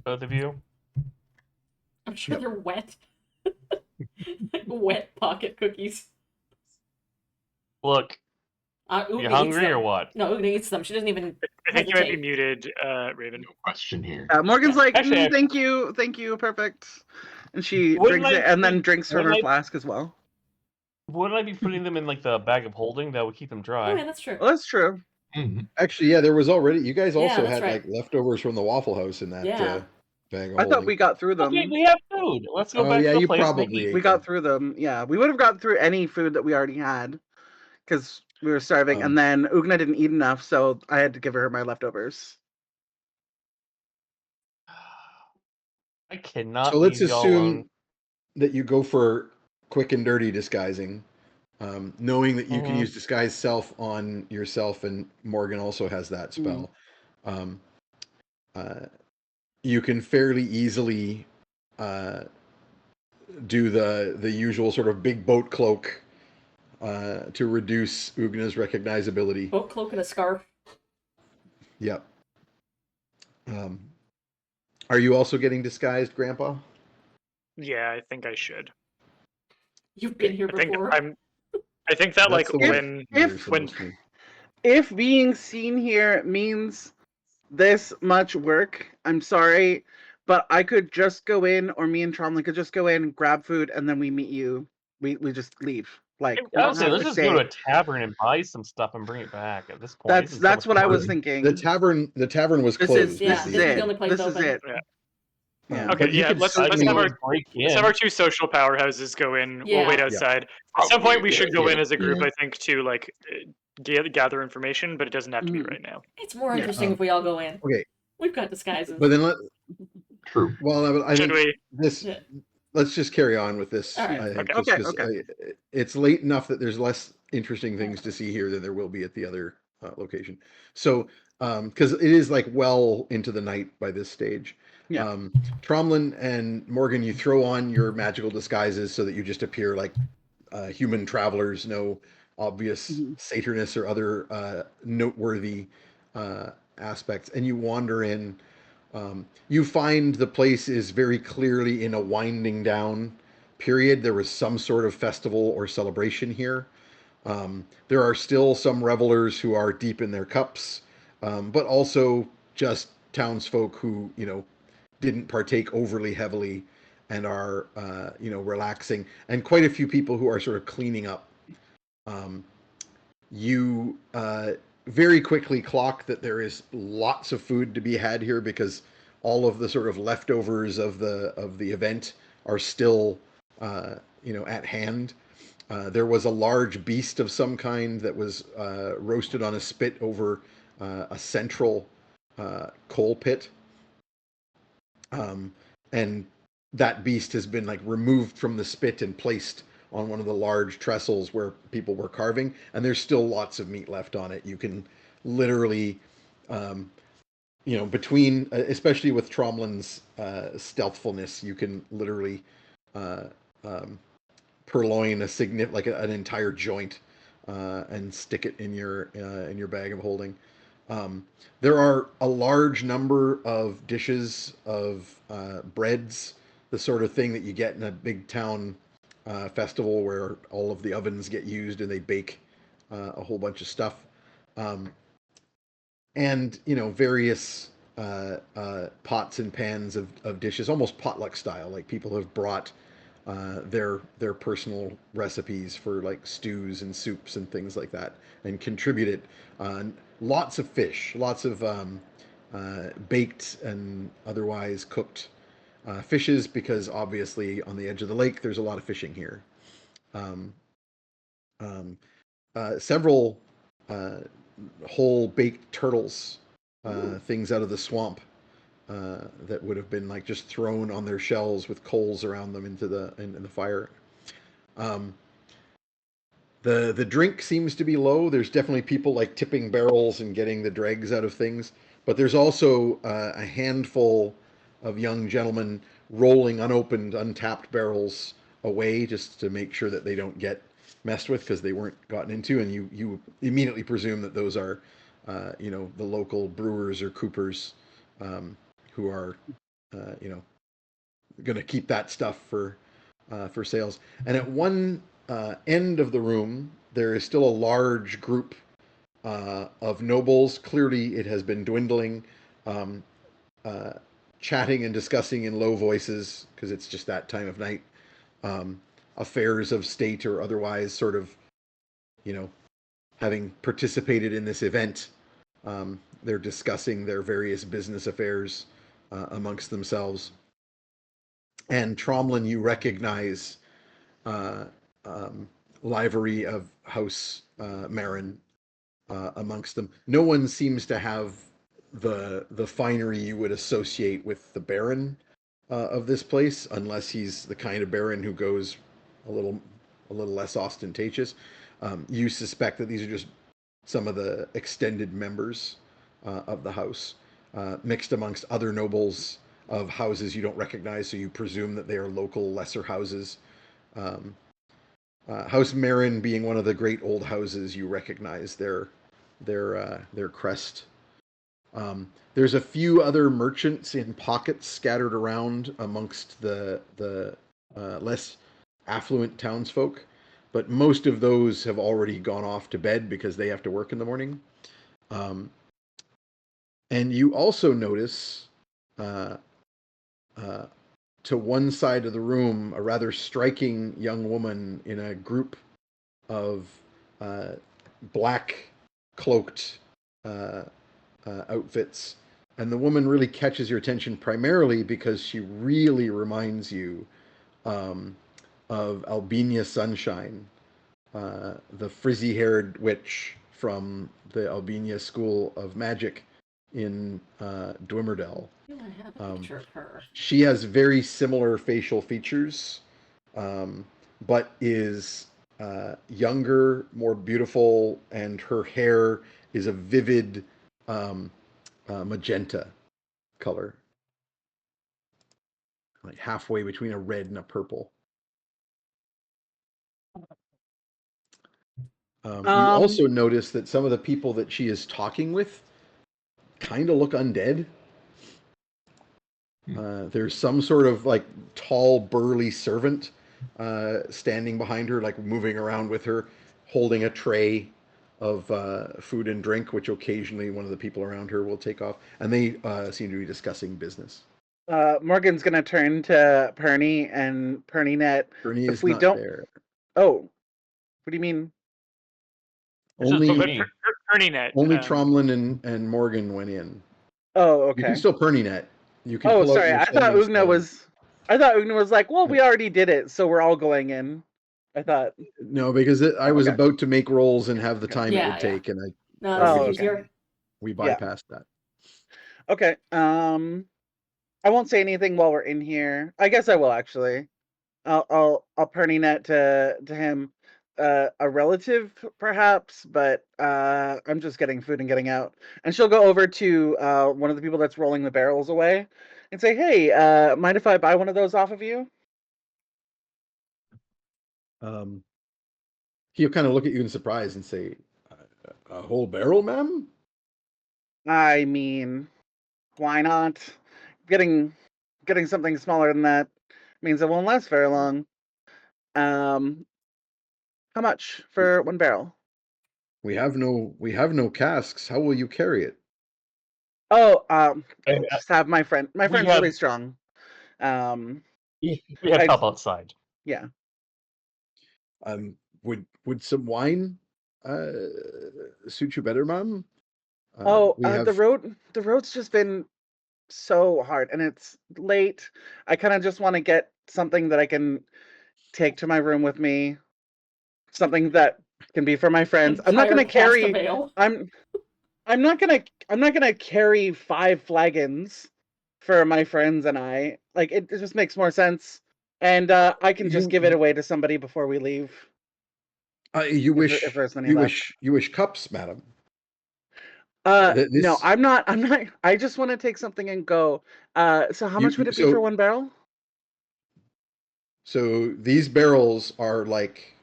Both of you. I'm sure Yep. they're wet. Like wet pocket cookies. Look, Ugna you eats hungry them. or what? No, Ugna eats them. She doesn't even. I think you might be hesitate. muted, Raven. No question here. Morgan's Yeah. like, Actually, thank you, perfect. And she Wouldn't drinks I it and be- then drinks from her wouldn't I- flask as well. Wouldn't I be putting them in like the bag of holding that would keep them dry? Oh yeah, that's true. Well, that's true. Mhm. Actually, yeah, there was already. You guys Yeah, also that's had right. like leftovers from the Waffle House in that Yeah. bag of I thought holding. we got through them. Okay, we have food. Let's go Oh, back yeah, to the you place and probably make ate it. We got through them. Yeah, we would have gotten through any food that we already had because we were starving, and then Ugna didn't eat enough, so I had to give her my leftovers. I cannot So let's leave y'all alone. assume that you go for quick and dirty disguising, knowing that you can Mhm. use disguise self on yourself, and Morgan also has that spell. You can fairly easily do the usual sort of big boat cloak to reduce Ugna's recognizability. Boat cloak and a scarf. Yep. Are you also getting disguised, Grandpa? Yeah, I think I should. You've been here I think before. I think that That's like the one when that matters the when most to me. If being seen here means this much work, I'm sorry, but I could just go in, or me and Tromley could just go in, grab food, and then we meet you. We just leave. Like, we don't Honestly, have let's to just go stay. to a tavern and buy some stuff and bring it back. At this point, this is so That's much what I was fun. thinking. The tavern was This closed. is Yeah, this this is is it. the only place This is open. it. Yeah. Yeah. Okay, but you yeah, could let's certainly have our break in. let's have our two social powerhouses go in. We'll wait Yeah. outside. At some point, we Probably a should good go idea. in as a group. Yeah. I think to like gather information, but it doesn't have to be Mhm. right now. It's more Yeah. interesting if we all go in. Okay, We've got disguises. but then True. I Should think we? this. Yeah. Let's just carry on with this. All right. I think Okay. just 'cause Okay. it's late enough that there's less interesting things to see here than there will be at the other location. So, because it is like well into the night by this stage. Yeah. Tromlin and Morgan, you throw on your magical disguises so that you just appear like human travelers, no obvious Mhm. saturnus or other noteworthy aspects, and you wander in. You find the place is very clearly in a winding down period. There was some sort of festival or celebration here. There are still some revelers who are deep in their cups, but also just townsfolk who, didn't partake overly heavily and are, relaxing, and quite a few people who are sort of cleaning up. You very quickly clock that there is lots of food to be had here because all of the sort of leftovers of the event are still at hand. There was a large beast of some kind that was roasted on a spit over a central coal pit, and that beast has been like removed from the spit and placed on one of the large trestles where people were carving, and there's still lots of meat left on it. You can literally, between, especially with Tromlin's stealthfulness, you can literally purloin an entire joint and stick it in your bag of holding. There are a large number of dishes of breads, the sort of thing that you get in a big town festival where all of the ovens get used and they bake a whole bunch of stuff. And various pots and pans of dishes, almost potluck style. Like people have brought their personal recipes for like stews and soups and things like that, and contributed. Lots of fish, lots of baked and otherwise cooked fishes, because obviously on the edge of the lake there's a lot of fishing here. Um, Several whole baked turtles, things out of the swamp, that would have been like just thrown on their shells with coals around them into the fire. The drink seems to be low. There's definitely people like tipping barrels and getting the dregs out of things, but there's also a handful of young gentlemen rolling unopened, untapped barrels away just to make sure that they don't get messed with because they weren't gotten into, and you immediately presume that those are, the local brewers or coopers, who are, going to keep that stuff for sales. And at one end of the room, there is still a large group of nobles. Clearly, it has been dwindling, um, chatting and discussing in low voices because it's just that time of night. Affairs of state or otherwise, sort of, having participated in this event. They're discussing their various business affairs amongst themselves. And Tromlin, you recognize uh, livery of House Marin amongst them. No one seems to have the finery you would associate with the Baron of this place, unless he's the kind of Baron who goes a little less ostentatious. You suspect that these are just some of the extended members of the house, mixed amongst other nobles of houses you don't recognize, so you presume that they are local lesser houses. Um, House Marin being one of the great old houses, you recognize their crest. There's a few other merchants in pockets scattered around amongst the less affluent townsfolk. but most of those have already gone off to bed because they have to work in the morning. And you also notice uh, uh, to one side of the room a rather striking young woman in a group of uh, black cloaked outfits. And the woman really catches your attention primarily because she really reminds you of Albina Sunshine, the frizzy-haired witch from the Albina School of Magic in Dwimmerdell. I have a picture of her. She has very similar facial features, but is younger, more beautiful, and her hair is a vivid magenta color, like halfway between a red and a purple. You also notice that some of the people that she is talking with kind of look undead. There's some sort of like tall, burly servant standing behind her, like moving around with her, holding a tray of food and drink, which occasionally one of the people around her will take off, and they seem to be discussing business. Morgan's gonna turn to Pernie and Pernie. Pernie If is we not don't, there. oh, what do you mean? This is Only Perni. Pernie. only Tromlin and Morgan went in. Oh, You okay. can still Pernie net. You can Oh, pull out sorry. your I thought sending Ugna stone. was. I thought Ugna was like, well, we already did it, so we're all going in. I thought. No, because I was okay. about to make rolls and have the time it Yeah, would yeah. take, and No, Oh, this is okay. easier. we Yeah. bypassed that. Okay. I won't say anything while we're in here. I guess I will actually. I'll Pernie net to him. A relative, perhaps, but I'm just getting food and getting out. And she'll go over to one of the people that's rolling the barrels away and say, hey, mind if I buy one of those off of you? He'll kind of look at you in surprise and say, "A whole barrel, ma'am?" I mean, why not? Getting something smaller than that means it won't last very long. How much for one barrel? We have no casks. How will you carry it? Oh, I- I'll just have my friend. My we friend's have- really strong. We have I- help outside. Yeah. Would some wine suit you better, ma'am? The road's just been so hard, and it's late. I kind of just want to get something that I can take to my room with me. Something that can be for my friends. I'm not Entire gonna cast of carry. ale. I'm not gonna carry 5 flagons for my friends and I. Like it just makes more sense. And I can just give it away to somebody before we leave. You If there's any left. you wish cups, madam. No, I'm not. I just want to take something and go. So how much would it be for one barrel? So these barrels are like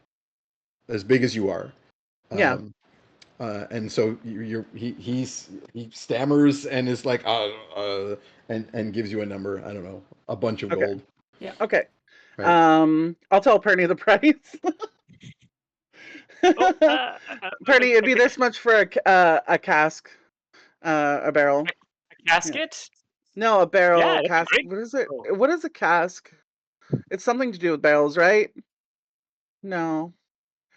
as big as you are. Yeah. And so he stammers and is like and gives you a number. I don't know, a bunch of gold. Yeah. Okay. Right. I'll tell Pernie the price. Pernie, it'd be this much for a cask, a barrel. A casket? No, a barrel. Yeah, A that's cask. great. What is it? Oh. What is a cask? It's something to do with barrels, right? No.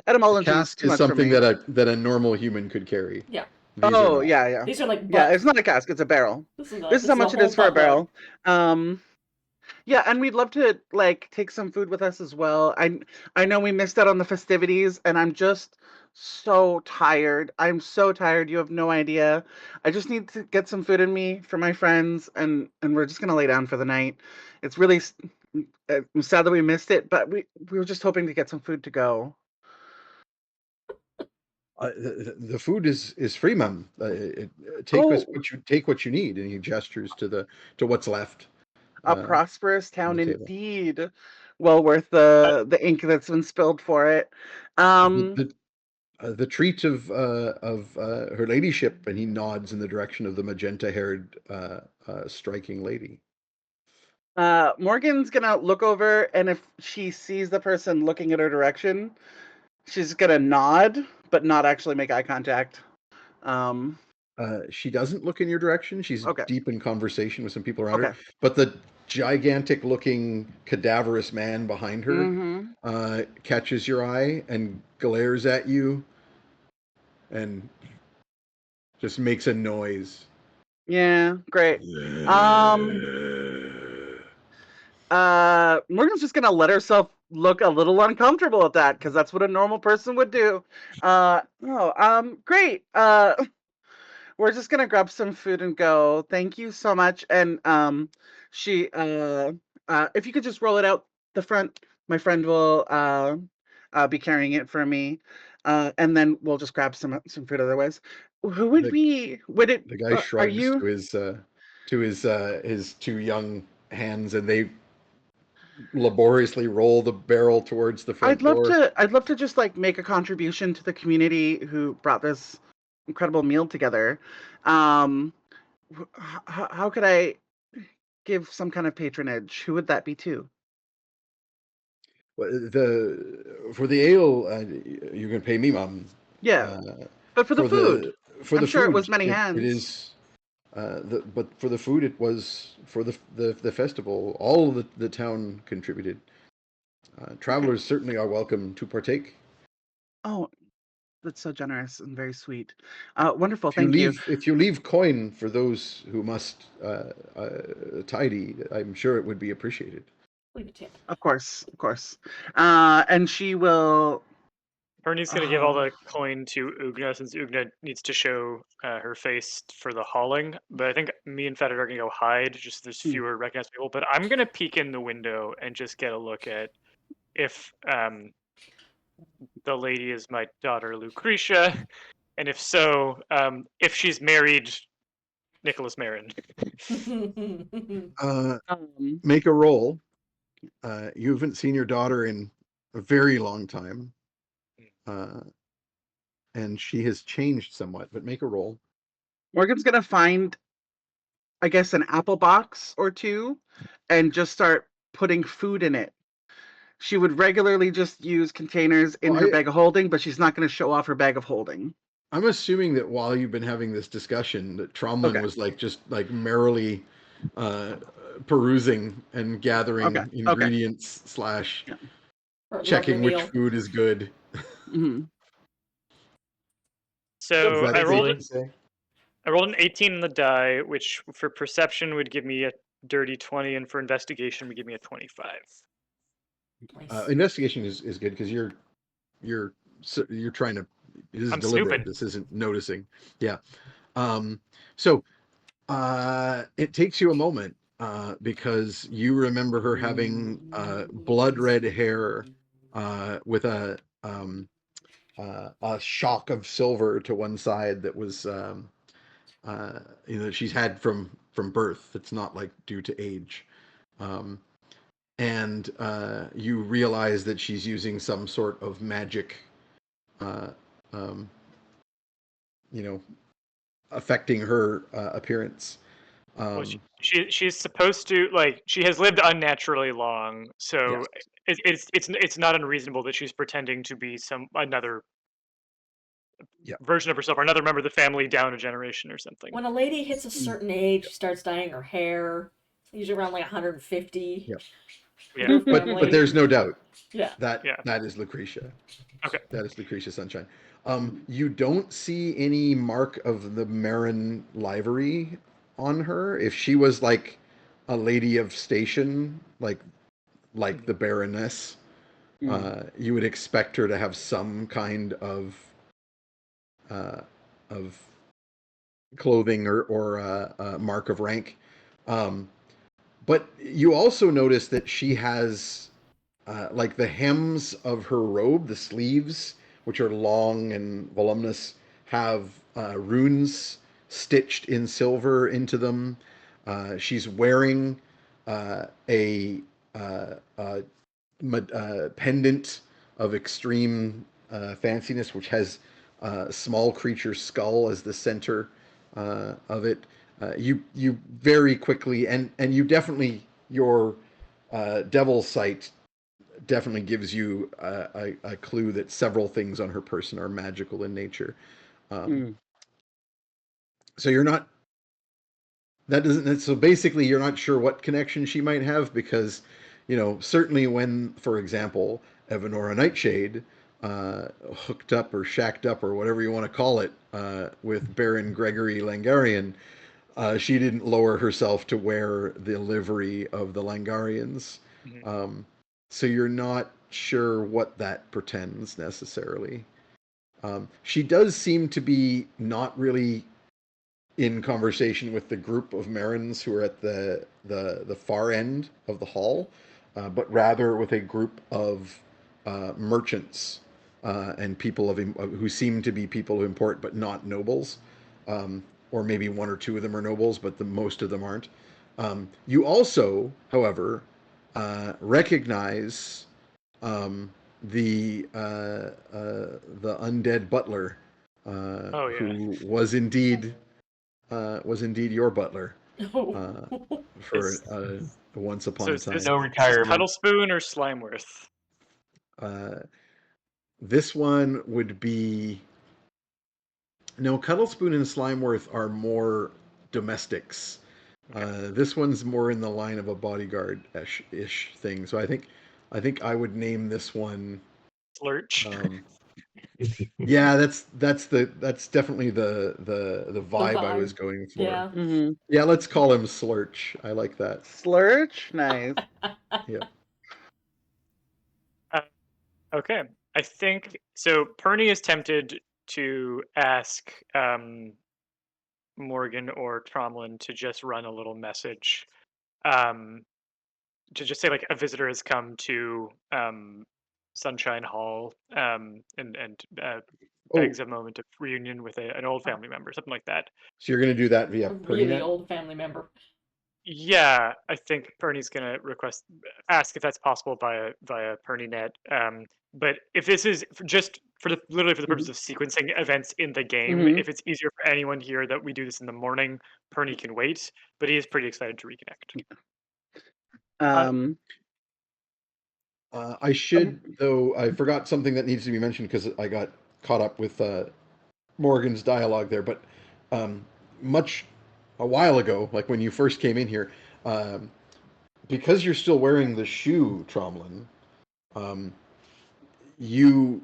Etymology is Cask too is much for something me. that a normal human could carry. Yeah. These are not. Yeah. These are like Yeah, it's not a cask, it's a barrel. This is how much it is for a barrel. Yeah, and we'd love to like take some food with us as well. I know we missed out on the festivities, and I'm just so tired. I'm so tired. You have no idea. I just need to get some food in me for my friends, and we're just gonna lay down for the night. It's really I'm sad that we missed it, but we were just hoping to get some food to go. The food is free, ma'am. Take Oh. what you need, and he gestures to what's left. A prosperous town the table. indeed. Well worth the ink that's been spilled for it. The treat of her ladyship, and he nods in the direction of the magenta-haired striking lady. Morgan's gonna look over, and if she sees the person looking at her direction, she's gonna nod, but not actually make eye contact. She doesn't look in your direction. She's Okay. deep in conversation with some people around her. Okay. But the gigantic-looking, cadaverous man behind her Mm-hmm. catches your eye and glares at you, and just makes a noise. Yeah, great. Morgan's just gonna let herself look a little uncomfortable at that because that's what a normal person would do. Great. We're just gonna grab some food and go. Thank you so much. And she if you could just roll it out the front, my friend will be carrying it for me. And then we'll just grab some food otherwise. Who would The, be? Would it? the guy Are shrugs you? to his two young hands, and they laboriously roll the barrel towards the front door. I'd love to just like make a contribution to the community who brought this incredible meal together. Um, how could I give some kind of patronage? Who would that be to? For the ale, you can pay me, Mom. Yeah, but for the For food, I'm sure it food, was many it hands. is. But for the food, it was for the festival. All of the town contributed. Travelers certainly are welcome to partake. Oh, that's so generous and very sweet. Wonderful, thank you. If you leave coin for those who must tidy, I'm sure it would be appreciated. Leave a tip. Of course, of course. And she will. Pernie's going to give all the coin to Ugna since Ugna needs to show her face for the hauling. But I think me and Fedor are going to go hide just so there's fewer recognized people. But I'm going to peek in the window and just get a look at if the lady is my daughter Lucretia, and if so, if she's married Nicholas Marin. Make a roll. You haven't seen your daughter in a very long time, and she has changed somewhat. But make a roll. Morgan's gonna find, I guess, an apple box or two, and just start putting food in it. She would regularly just use containers in her bag of holding, but she's not going to show off her bag of holding. I'm assuming that while you've been having this discussion, that Tromlin was just merrily perusing and gathering ingredients slash checking which food is good. Mm-hmm. So I rolled an 18 on the die, which for perception would give me a dirty 20, and for investigation would give me a 25. Nice. Investigation is good because you're trying to. This is deliberate. Snooping. This isn't noticing. Yeah. So it takes you a moment because you remember her having blood red hair with a shock of silver to one side that was she's had from birth. It's not like due to age. And you realize that she's using some sort of magic, affecting her appearance. Well, she's supposed to, she has lived unnaturally long, so it's not unreasonable that she's pretending to be another version of herself, or another member of the family down a generation or something. When a lady hits a certain age, she starts dyeing her hair. It's usually around 150. Yeah. But there's no doubt. Yeah. That is Lucretia. Okay. That is Lucretia Sunshine. You don't see any mark of the Marin livery on her. If she was like a lady of station, like the Baroness, you would expect her to have some kind of clothing or mark of rank. But you also notice that she has the hems of her robe, the sleeves, which are long and voluminous, have runes stitched in silver into them. She's wearing a pendant of extreme fanciness, which has a small creature skull as the center of it. You very quickly and you definitely your devil sight definitely gives you a clue that several things on her person are magical in nature. So you're not. That doesn't. So basically, you're not sure what connection she might have because, certainly when, for example, Evanora Nightshade hooked up or shacked up or whatever you want to call it with Baron Gregory Langarian, she didn't lower herself to wear the livery of the Langarians. So you're not sure what that portends necessarily. She does seem to be not really in conversation with the group of Marins who are at the far end of the hall, but rather with a group of merchants and people who seem to be people of import but not nobles, or maybe one or two of them are nobles, but most of them aren't. You also, however, recognize the undead butler, who was indeed your butler for once upon a time. No retirement. Cuddlespoon or Slimeworth? This one would be no. Cuddlespoon and Slimeworth are more domestics. This one's more in the line of a bodyguard-ish thing. So I think I would name this one Slurch. Yeah, that's definitely the vibe I was going for. Yeah. Yeah, let's call him Slurch. I like that. Slurch? Nice. Yeah. Okay. I think so. Pernie is tempted to ask Morgan or Tromlin to just run a little message, to just say like a visitor has come to Sunshine Hall, and begs a moment of reunion with an old family member, something like that. So you're going to do that via A really Pernie? old family member. Yeah, I think Pernie's gonna ask if that's possible via PernieNet. But if this is literally for the purpose of sequencing events in the game, if it's easier for anyone here that we do this in the morning, Pernie can wait. But he is pretty excited to reconnect. I should, though, I forgot something that needs to be mentioned because I got caught up with Morgan's dialogue there. But a while ago, like when you first came in here, because you're still wearing the shoe, Tromlin, you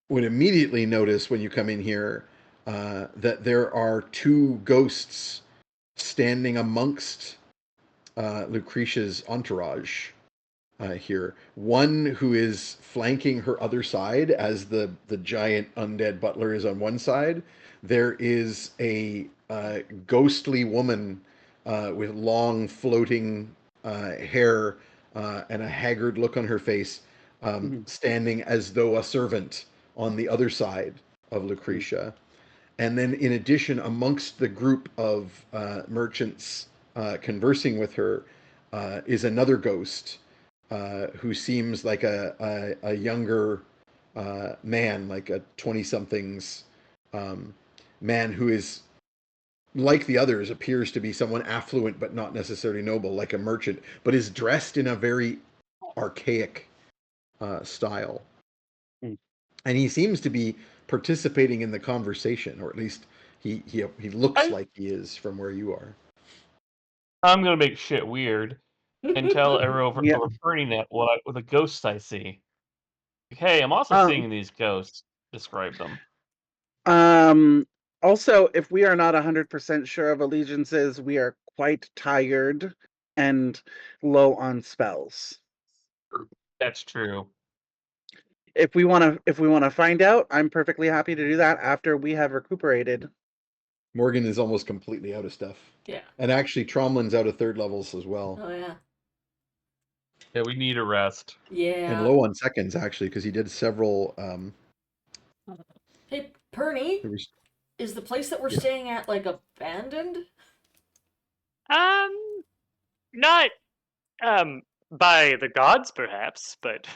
would immediately notice when you come in here that there are two ghosts standing amongst Lucretia's entourage here. One who is flanking her other side as the giant undead butler is on one side. There is a ghostly woman with long floating hair and a haggard look on her face, standing as though a servant on the other side of Lucretia. And then in addition, amongst the group of merchants conversing with her is another ghost who seems like a younger man, like a 20-somethings man who is, like the others, appears to be someone affluent but not necessarily noble, like a merchant, but is dressed in a very archaic style. And he seems to be participating in the conversation, or at least he looks like he is from where you are. I'm gonna make shit weird and tell everyone over PernieNet what the ghosts I see. Hey, I'm also seeing these ghosts. Describe them. Also, if we are not 100% sure of allegiances, we are quite tired and low on spells. That's true. If we want to find out, I'm perfectly happy to do that after we have recuperated. Morgan is almost completely out of stuff. Yeah. And actually, Tromlin's out of third levels as well. Oh, yeah. Yeah, we need a rest. Yeah. And low on seconds, actually, because he did several... Hey, Pernie, is the place that we're staying at, like, abandoned? Not, by the gods, perhaps, but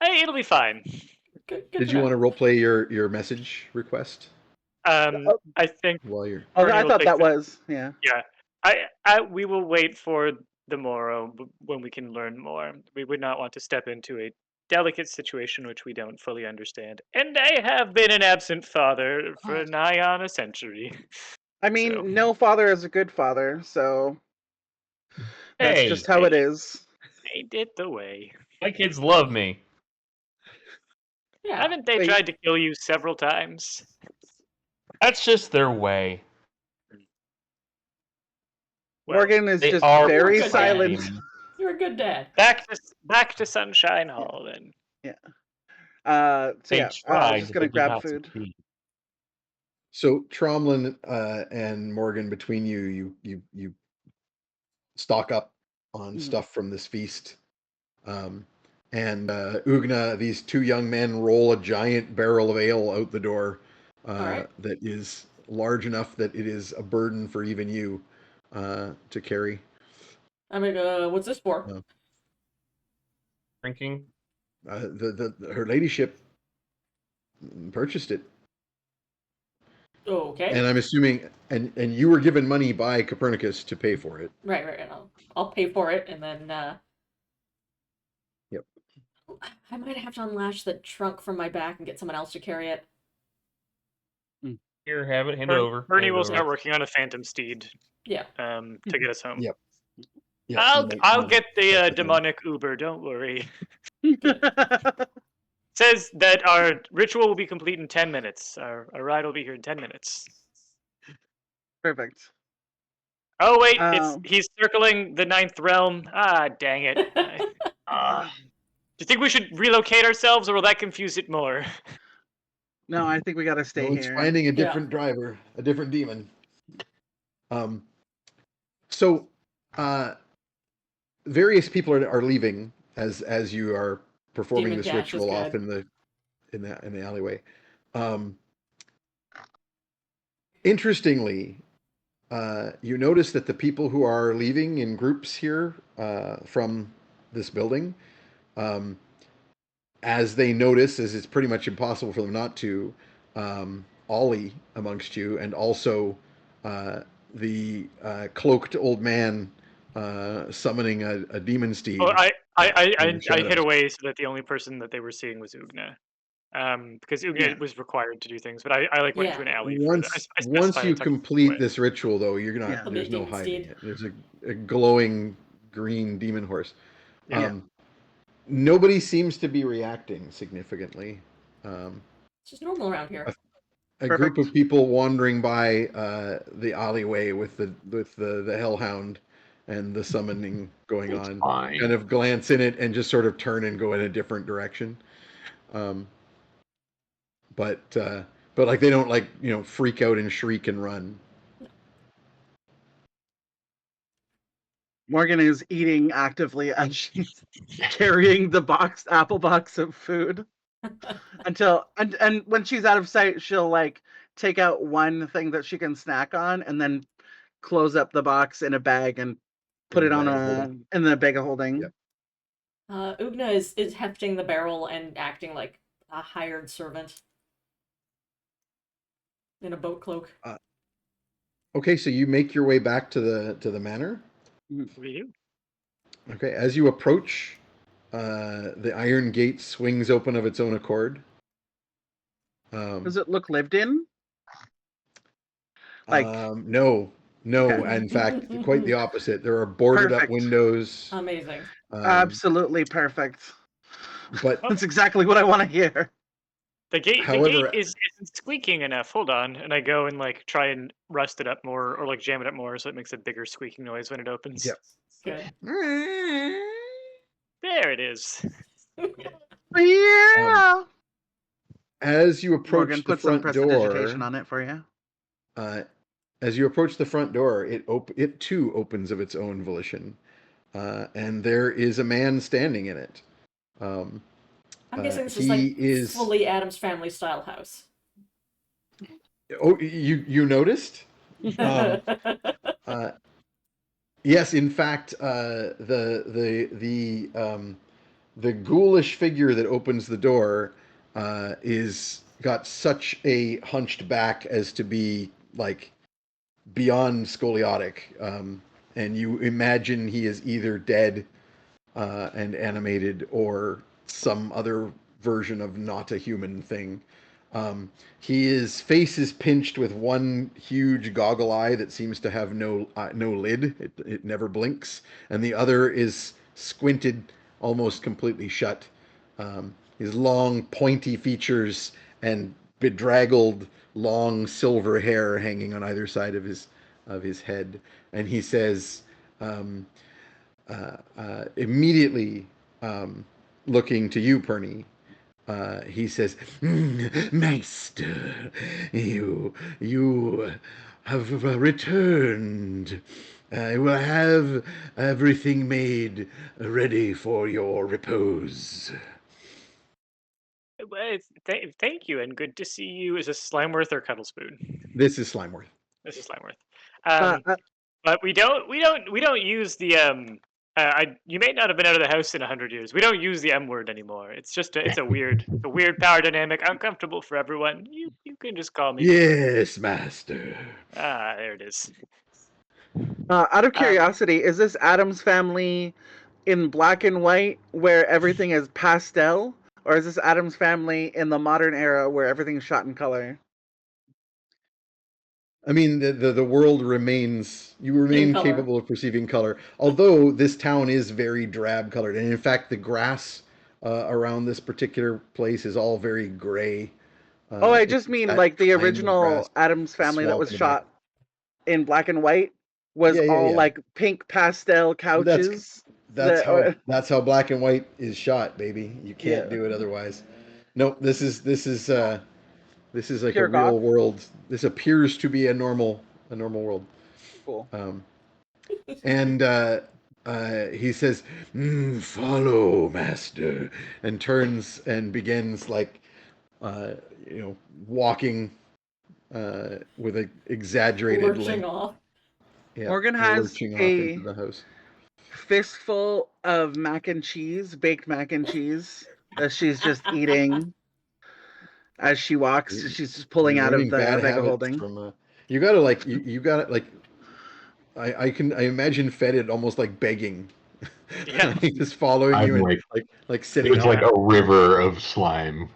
it'll be fine. Good Did you want to roleplay your message request? I think. While you're... I thought that was, yeah. Yeah. We will wait for the morrow when we can learn more. We would not want to step into a delicate situation which we don't fully understand. And I have been an absent father for nigh on a century. I mean, So- no father is a good father, so that's Hey, just how it is. Ain't it the way? my kids love me. Yeah. Haven't they Wait. tried to kill you several times? That's just their way. Well, Morgan is They just are very good silent. dad. You're a good dad. back to Sunshine Hall then. So They yeah, I was tried, just but gonna did grab not food. succeed. So Tromlin and Morgan, between you stock up on Mhm. stuff from this feast. And Ugna, these two young men roll a giant barrel of ale out the door right. that is large enough that it is a burden for even you to carry. I mean, what's this for? No. Drinking. Her ladyship purchased it, Okay. and I'm assuming, and you were given money by Copernicus to pay for it. Right. And I'll pay for it, and then. Yep. I might have to unlatch the trunk from my back and get someone else to carry it. Here, have it. Hand it over. Pernie Hand it will over. start working on a phantom steed. Yeah. To get us home. Yep. Yeah, I'll get the demonic Uber. Don't worry. Good. Says that our ritual will be complete in 10 minutes. Our ride will be here in 10 minutes. Perfect. Oh wait, Um, he's circling the ninth realm. Ah, dang it. Do you think we should relocate ourselves, or will that confuse it more? No, I think we gotta stay No one's here. finding a different driver, a different demon. So, various people are leaving as you are performing Demon this Dash is ritual off good. in the alleyway. Interestingly, you notice that the people who are leaving in groups here from this building, as they notice, as it's pretty much impossible for them not to, Ollie amongst you, and also the cloaked old man summoning a demon steed. Oh, I in the hid shadows. away so that the only person that they were seeing was Ugna. Because Ugna Yeah. was required to do things, but I like went into an alley for that. I Once specified you I tucked complete away. this ritual, though, you're not. Yeah. There'll be a There's no demon hiding steed. it. There's a glowing green demon horse. Yeah. Nobody seems to be reacting significantly. It's just normal around here. A Perfect. group of people wandering by the alleyway with the hellhound and the summoning going It's on fine. kind of glance in it and just sort of turn and go in a different direction. But like they don't like freak out and shriek and run. Morgan is eating actively as she's carrying the apple box of food until and when she's out of sight, she'll like take out one thing that she can snack on and then close up the box in a bag and put In it the on bag of holding. in the bag of holding. Yep. Ugna is hefting the barrel and acting like a hired servant in a boat cloak. Okay, so you make your way back to the manor. We do. Okay, as you approach, the iron gate swings open of its own accord. Does it look lived in? Like No. Okay. In fact, quite the opposite. There are boarded up Perfect. windows. Amazing. Absolutely perfect. But That's exactly what I want to hear. The gate However- isn't squeaking enough. Hold on. And I go and like try and rust it up more or like jam it up more so it makes a bigger squeaking noise when it opens. Yep. Good. There it is. Yeah. as you approach Morgan the put some front door, prestidigitation on it for you. as you approach the front door, it too opens of its own volition, and there is a man standing in it. I'm guessing this he is like fully Addams Family style house. Oh, you noticed? Yes, in fact, the ghoulish figure that opens the door is got such a hunched back as to be like beyond scoliotic. and you imagine he is either dead and animated or some other version of not a human thing. His face is pinched with one huge goggle eye that seems to have no lid. It never blinks, and the other is squinted almost completely shut. His long, pointy features and bedraggled, long silver hair hanging on either side of his head, and he says, immediately looking to you, Pernie, he says, Master, you have returned. I will have everything made ready for your repose. Well, thank you, and good to see you. Is this Slimeworth or Cuttlespoon? This is Slimeworth. This is Slimeworth. Uh, But we don't use the you may not have been out of the house in 100 years. We don't use the M word anymore. It's a weird power dynamic, uncomfortable for everyone. You can just call me. Yes, master. There it is. out of curiosity, is this Adam's family in black and white where everything is pastel, or is this Adam's family in the modern era where everything's shot in color? I mean, the world remains, you remain color. capable of perceiving color, although this town is very drab colored. And in fact, the grass around this particular place is all very gray. Oh, I just It's mean that like the kind of original grass, Adams family that swamp was in the back. shot in black and white was Yeah. all like pink pastel couches. That's that- how black and white is shot, baby. You can't Yeah. do it otherwise. Nope, this is like Pure a real goth. world. This appears to be a normal world. Cool. And he says, "Follow, master," and turns and begins like, walking with an exaggerated Lurching limp. off. Yeah, Morgan has lurching off a into the house. fistful of mac and cheese, baked mac and cheese, that she's just eating as she walks. She's just pulling You're out of learning the bad bag of habits holding. from. You gotta like you gotta like. I imagine Fetid almost like begging. Yeah. Like just following you I'm and like sitting There's up. like a river of slime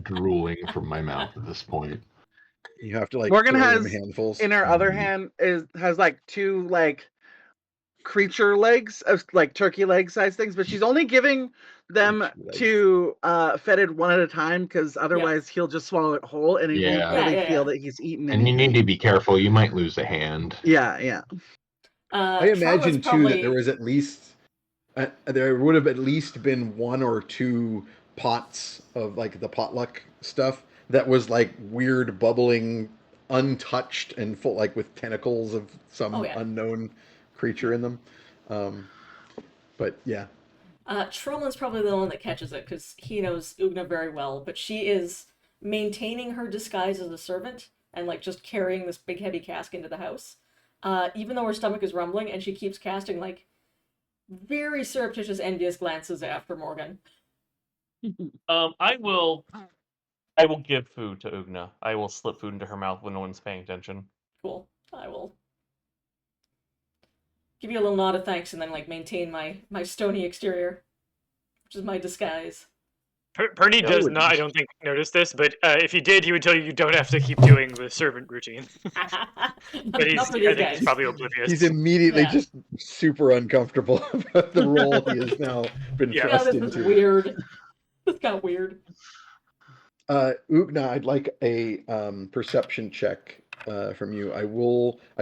drooling from my mouth at this point. You have to like Morgan throw them has handfuls. in her other hand has like two like creature legs of like turkey leg size things, but she's only giving them Creature legs. to Fetid one at a time because otherwise he'll just swallow it whole and he won't Yeah. really Yeah. feel that he's eaten And you anything. need to be careful. You might lose a hand. Yeah. I imagine Trauma's too that there was at least there would have at least been one or two pots of like the potluck stuff that was like weird bubbling, untouched and full like with tentacles of some Oh, yeah. unknown creature in them. But yeah, Trollin's probably the one that catches it because he knows Ugna very well, but she is maintaining her disguise as a servant and like just carrying this big heavy cask into the house. Even though her stomach is rumbling and she keeps casting like very surreptitious, envious glances after Morgan. I will give food to Ugna. I will slip food into her mouth when no one's paying attention. Cool. I will give you a little nod of thanks and then like maintain my stony exterior, which is my disguise. Pernie does would- not, I don't think, notice this, but if he did, he would tell you don't have to keep doing the servant routine. But Not for I these think guys. he's probably oblivious. he's immediately Yeah. just super uncomfortable about the role he has now been Yeah. Yeah, thrust this is into. weird. This got weird. Ugna, I'd like a perception check from you. I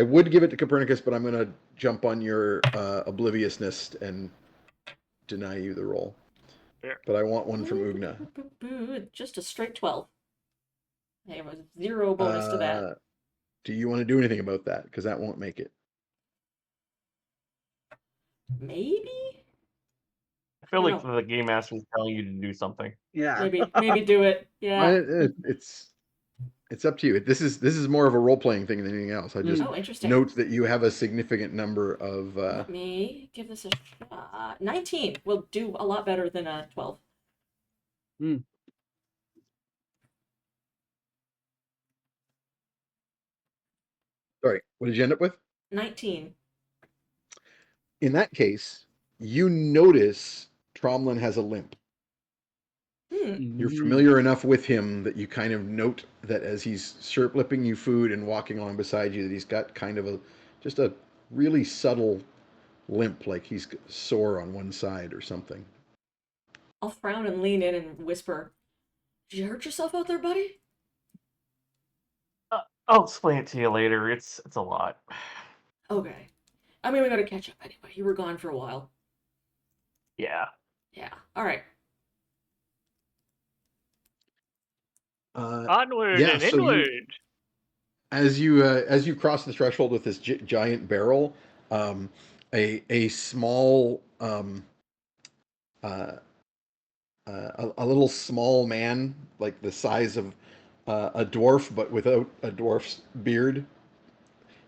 would give it to Copernicus, but I'm going to jump on your obliviousness and deny you the roll. Fair. But I want one from Ugna. Just a straight 12. I have a 0 bonus to that. Do you want to do anything about that? Because that won't make it. Maybe? I feel I like don't the game master is telling you to do something. Yeah. Maybe do it. Yeah. It's up to you. This is more of a role playing thing than anything else. I just Oh, interesting. note that you have a significant number of. Let me give this a shot. 19 will do a lot better than a 12. Sorry, what did you end up with? 19. In that case, you notice Tromlin has a limp. You're familiar enough with him that you kind of note that as he's slurping you food and walking along beside you, that he's got kind of just a really subtle limp, like he's sore on one side or something. I'll frown and lean in and whisper, "Did you hurt yourself out there, buddy?" I'll explain it to you later. It's a lot. Okay. I mean, we gotta catch up anyway. You were gone for a while. Yeah. Yeah. All right. Onward yeah, and so inward. as you cross the threshold with this giant barrel, a small a little small man, like the size of a dwarf, but without a dwarf's beard,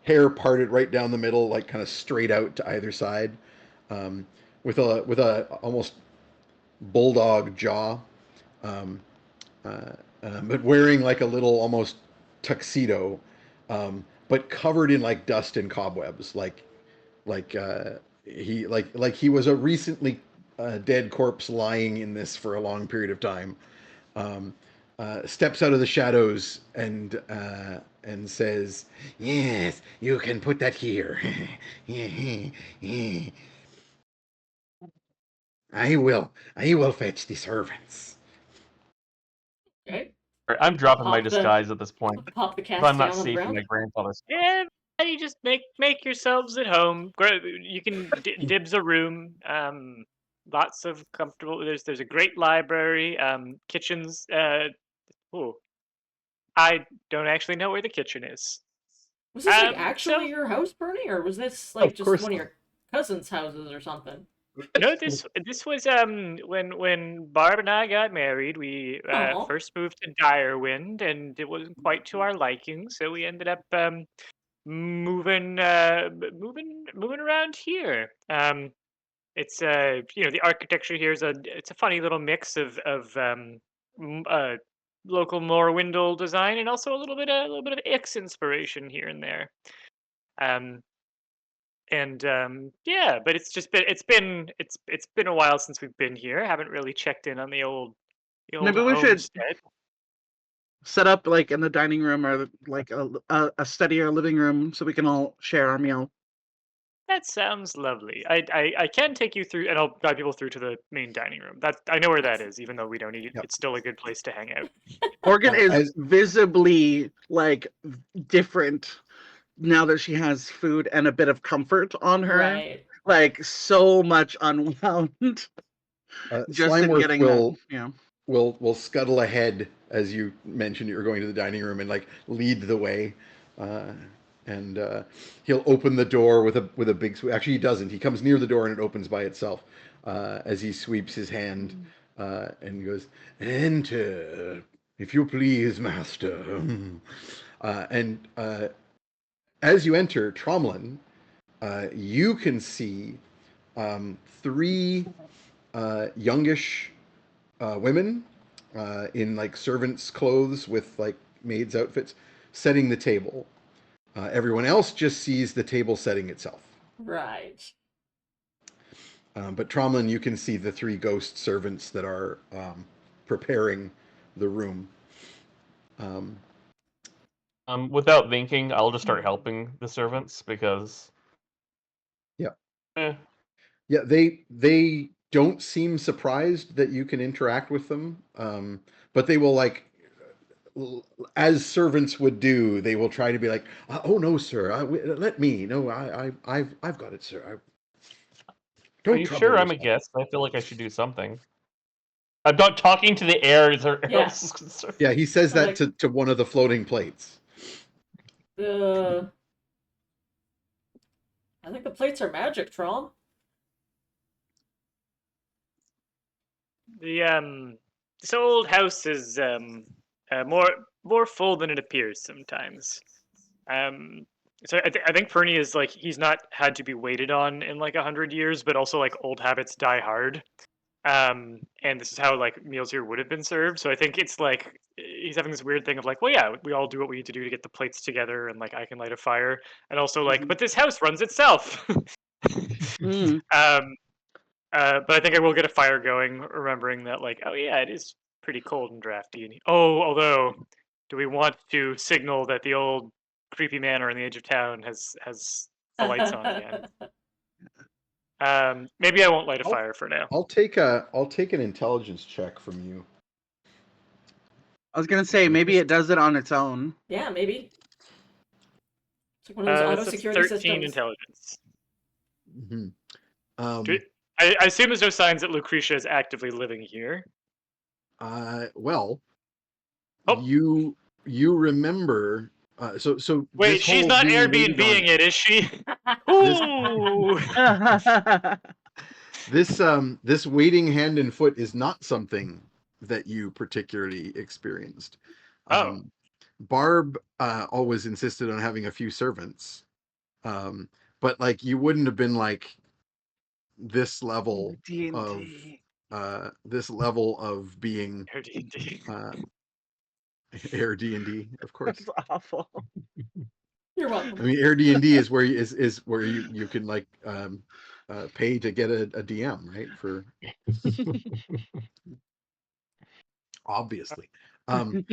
hair parted right down the middle, like kind of straight out to either side, with a almost bulldog jaw, um, but wearing like a little almost tuxedo, but covered in like dust and cobwebs, like he was a recently dead corpse lying in this for a long period of time. Um, Steps out of the shadows and says, "Yes, you can put that here. I will fetch the servants." Okay. I'm dropping my Pop the disguise at this point. pop the If cast I'm down not on the safe in my ground. grandfather's. Yeah, you just make yourselves at home. You can dibs a room. Lots of comfortable. There's a great library. Kitchens. Oh, I don't actually know where the kitchen is. Was this like So actually your house, Pernie, or was this like Of just course one of your cousins' houses or something? no, this was when Barb and I got married, we Oh, first moved to Direwind, and it wasn't quite to our liking, so we ended up moving around here. It's the architecture here is it's a funny little mix of local Morwindle design and also a little bit of Ix inspiration here and there. Um, and yeah, but it's been a while since we've been here. Haven't really checked in on the old Maybe we should homestead. set up like in the dining room or like a study or living room so we can all share our meal. That sounds lovely. I can take you through, and I'll guide people through to the main dining room. I know where that is, even though we don't need it. Yep. It's still a good place to hang out. Morgan is as visibly like different now that she has food and a bit of comfort on her. right. Like so much unwound just in Slimeworth getting that. Yeah. will scuttle ahead as you mentioned you're going to the dining room and like lead the way, uh, and he'll open the door with a big sweep. Actually, he doesn't. He comes near the door and it opens by itself as he sweeps his hand and goes, "Enter, if you please, master." And as you enter Tromlin, you can see three youngish women in like servants' clothes with like maids' outfits setting the table. Everyone else just sees the table setting itself. Right. But Tromlin, you can see the three ghost servants that are preparing the room. Without thinking, I'll just start helping the servants because. Yeah. Eh, Yeah, they don't seem surprised that you can interact with them, but they will like, as servants would do, they will try to be like, "Oh no, sir, let me. No, I've got it, sir. are Don't you trouble sure I'm a yourself." guest? I feel like I should do something. I'm not talking to the air. Yeah. Yeah, he says that Like- to one of the floating plates. I think the plates are magic, Trom. This old house is more full than it appears sometimes. Um, so I think Pernie is like he's not had to be waited on in like 100 years, but also like old habits die hard. And this is how like meals here would have been served. So I think it's like he's having this weird thing of like, well, yeah, we all do what we need to do to get the plates together, and like I can light a fire, and also like, but this house runs itself. Mm. But I think I will get a fire going, remembering that, like, oh yeah, it is pretty cold and drafty. And although, do we want to signal that the old creepy manor on the edge of town has the lights on again? Maybe I won't light a fire for now. I'll take an intelligence check from you. I was gonna say maybe it does it on its own. Yeah, maybe. It's like one of those auto It's a security 13 systems. intelligence. Mm-hmm. I assume there's no signs that Lucretia is actively living here. Well, Oh. you remember. So Wait, this she's whole not being waited Airbnb-ing on- it, is she? Ooh. This waiting hand and foot is not something that you particularly experienced. Oh. Barb always insisted on having a few servants, but like you wouldn't have been like this level of D&D. this level of being D&D. Air D&D, of course. That's awful. You're welcome. I mean, Air D&D is where you can like pay to get a DM, right? For obviously.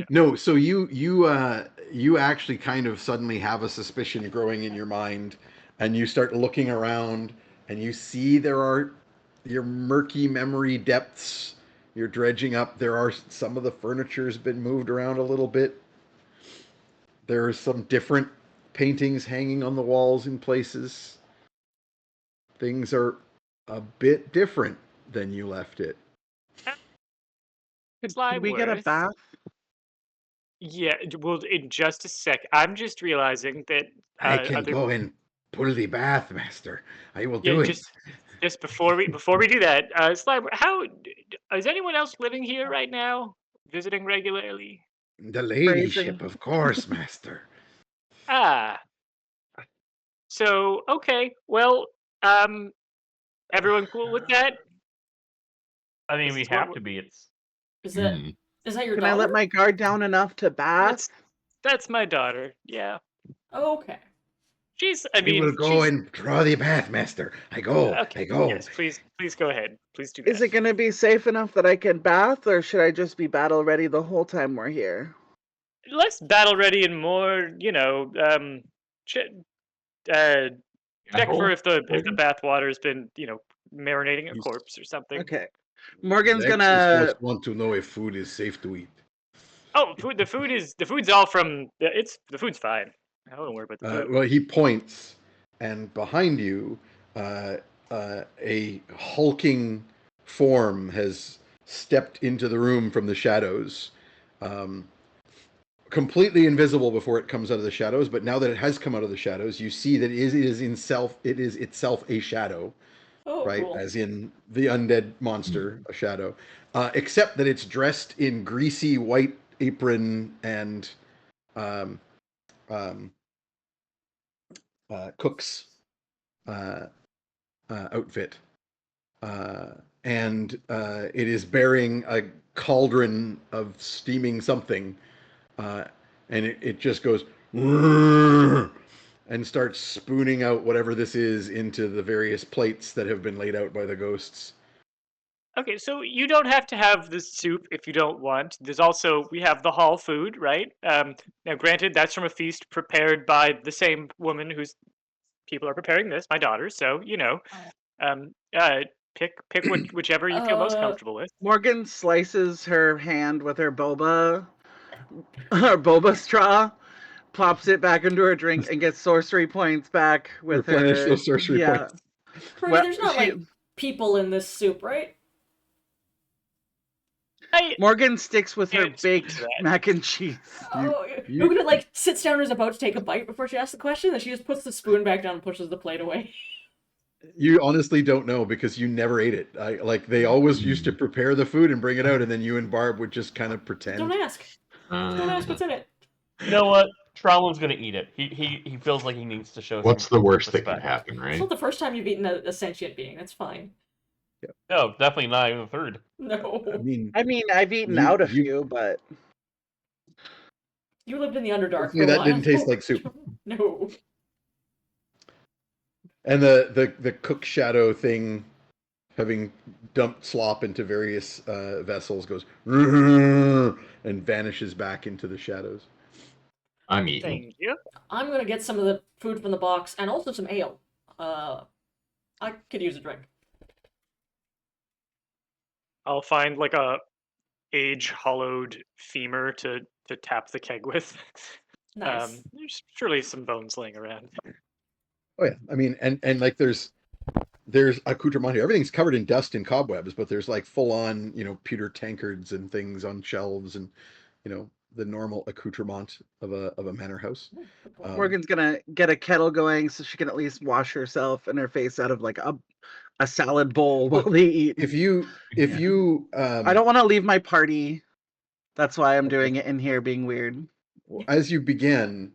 No, so you actually kind of suddenly have a suspicion growing in your mind, and you start looking around, and you see there are your murky memory depths. You're dredging up. There are some of the furniture's been moved around a little bit. There are some different paintings hanging on the walls in places. Things are a bit different than you left it. Could we get a Slyworth. bath? Yeah, well, in just a sec. I'm just realizing that I can go and pull the bath, master. I will do it. Just before we do that, Slyworth, how is anyone else living here right now? Visiting regularly? The ladyship, Phrasing. of course, master. Ah. So, okay. Well, everyone cool with that? I mean, This we is what have we're- to be. It's Is that Hmm. is that your Can daughter? I let my guard down enough to bath? That's my daughter. Yeah. Oh, okay. I will go and draw the bath, master. I go. Okay. I go. Yes, please go ahead. Please do that. Is it gonna be safe enough that I can bath, or should I just be battle ready the whole time we're here? Less battle ready and more, check for if the bath water's been, marinating a corpse or something. Okay. Morgan's Lex gonna. just want to know if food is safe to eat. Oh, the food's all from the food's fine. I don't worry about the food. Well, he points, and behind you, a hulking form has stepped into the room from the shadows, completely invisible before it comes out of the shadows. But now that it has come out of the shadows, you see that it is itself a shadow, Oh, right? cool. As in the undead monster, a shadow, except that it's dressed in greasy white apron and cook's outfit, and it is bearing a cauldron of steaming something, and it just goes and starts spooning out whatever this is into the various plates that have been laid out by the ghosts. Okay, so you don't have to have the soup if you don't want. We have the hall food, right? Now, granted, that's from a feast prepared by the same woman whose people are preparing this, my daughter. So pick whichever you feel most comfortable with. Morgan slices her hand with her boba straw, plops it back into her drink, and gets sorcery points back with Replenish her. those sorcery points. Perni, Well, there's not like people in this soup, right? Morgan sticks with her Can't speak baked to that. mac and cheese. Ugna like sits down and is about to take a bite before she asks the question, and she just puts the spoon back down and pushes the plate away. You honestly don't know because you never ate it. They always used to prepare the food and bring it out, and then you and Barb would just kind of pretend. Don't ask. Don't ask what's in it. You know what? Trowlin's gonna eat it. He feels like he needs to show. What's some the worst that respect. can happen, It's right? not the first time you've eaten a sentient being. That's fine. No, definitely not even the third. No. I mean, I've eaten out a few, but You lived in the Underdark Hopefully for a that while. didn't taste like soup. No. And the cook shadow thing, having dumped slop into various vessels, goes and vanishes back into the shadows. I'm eating. Thank you. I'm gonna get some of the food from the box and also some ale. I could use a drink. I'll find like a age-hollowed femur to tap the keg with. Nice. There's surely some bones laying around. Oh yeah, I mean, and like there's accoutrement here. Everything's covered in dust and cobwebs, but there's like full on, pewter tankards and things on shelves, and the normal accoutrement of a manor house. Morgan's gonna get a kettle going so she can at least wash herself and her face out of like a salad bowl while they eat. If you I don't want to leave my party. That's why I'm doing it in here, being weird. as you begin,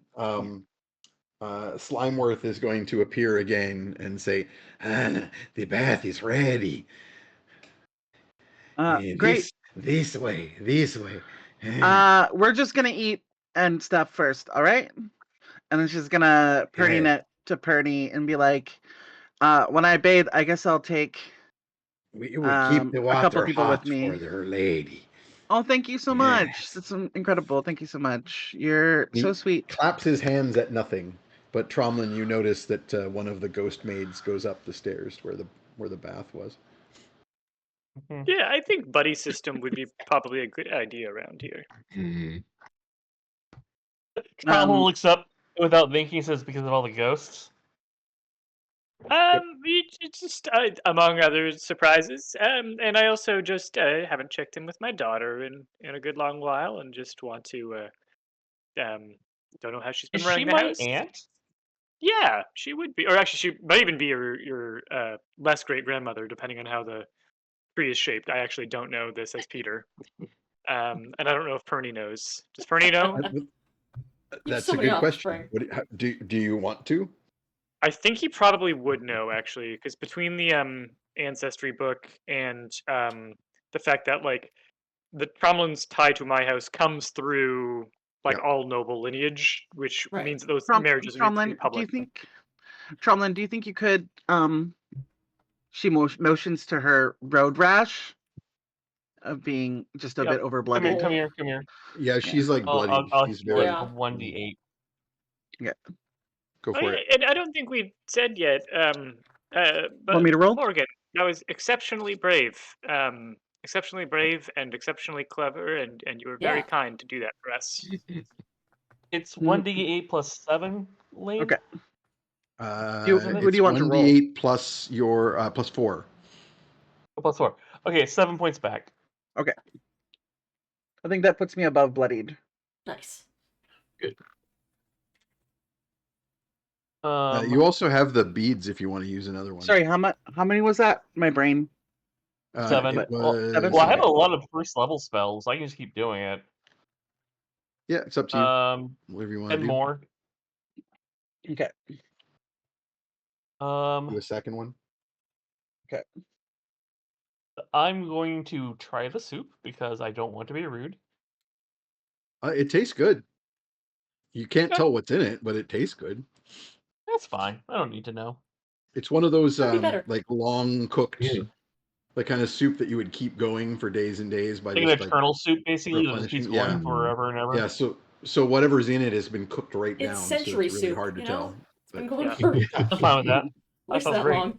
Slimeworth is going to appear again and say, "The bath is ready. Great. This way, this way." We're just gonna eat and stuff first, all right? And then she's gonna Pernie it to Pernie and be like, when I bathe, I guess I'll take We will keep the a water couple people hot with me. for her lady. Oh, thank you so much. That's incredible. Thank you so much. You're so He sweet. Claps his hands at nothing, but Tromlin, you notice that one of the ghost maids goes up the stairs where the bath was. Yeah, I think buddy system would be probably a good idea around here. Tromlin looks up without thinking, says, because of all the ghosts. It's just among other surprises. And I also just haven't checked in with my daughter in a good long while, and just want to don't know how she's been Is running she the my house. aunt? Yeah, she would be, or actually, she might even be your less great grandmother, depending on how the tree is shaped. I actually don't know this as Peter, and I don't know if Pernie knows. Does Pernie know? That's so a many good offspring. question. Do you want to? I think he probably would know, actually, because between the ancestry book and the fact that like the Tromlin's tie to my house comes through like all noble lineage, which Right. means that those marriages would be Tromlin, public. Tromlin, do you think you could she motions to her road rash of being just a bit over blooded. Come here. Yeah, she's like bloody. I'll She's heal very. it for 1d8. Yeah. Go for it. And I don't think we said yet. But Want me to roll? Morgan, that was exceptionally brave. Exceptionally brave and exceptionally clever, and you were very kind to do that for us. It's 1d8 plus 7, Lane? Okay. Who do you want to roll? 1d8 plus your plus 4. Oh, plus 4. Okay, 7 points back. Okay. I think that puts me above bloodied. Nice. Good. You also have the beads if you want to use another one. Sorry, how many was that? My brain. 7. Seven? Well, I have a lot of first level spells. I can just keep doing it. Yeah, it's up to you. Whatever you want to do. 10 more. Okay. Do a second one. Okay. I'm going to try the soup because I don't want to be rude. It tastes good. You can't tell what's in it, but it tastes good. That's fine. I don't need to know. It's one of those like long cooked, the kind of soup that you would keep going for days and days by like just an eternal soup, basically, that just keeps going Yeah. forever and ever. Yeah, so whatever's in it has been cooked right down. It's century so it's really soup, hard to tell. It's been going Yeah. for I'm fine with that. at least sounds that great.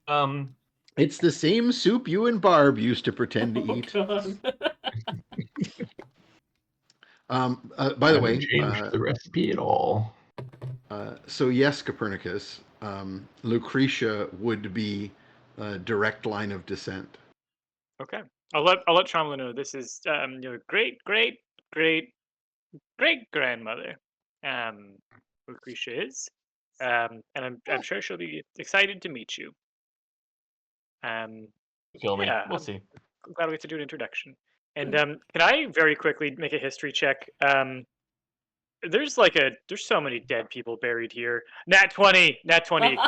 long. It's the same soup you and Barb used to pretend to eat. God. By the way, change the recipe at all. So yes, Copernicus, Lucretia would be a direct line of descent. Okay, I'll let Tromlin know this is your great grandmother. Lucretia is, and I'm sure she'll be excited to meet you. Kill me. Yeah, We'll see. I'm glad we get to do an introduction. And can I very quickly make a history check? There's so many dead people buried here. Nat 20.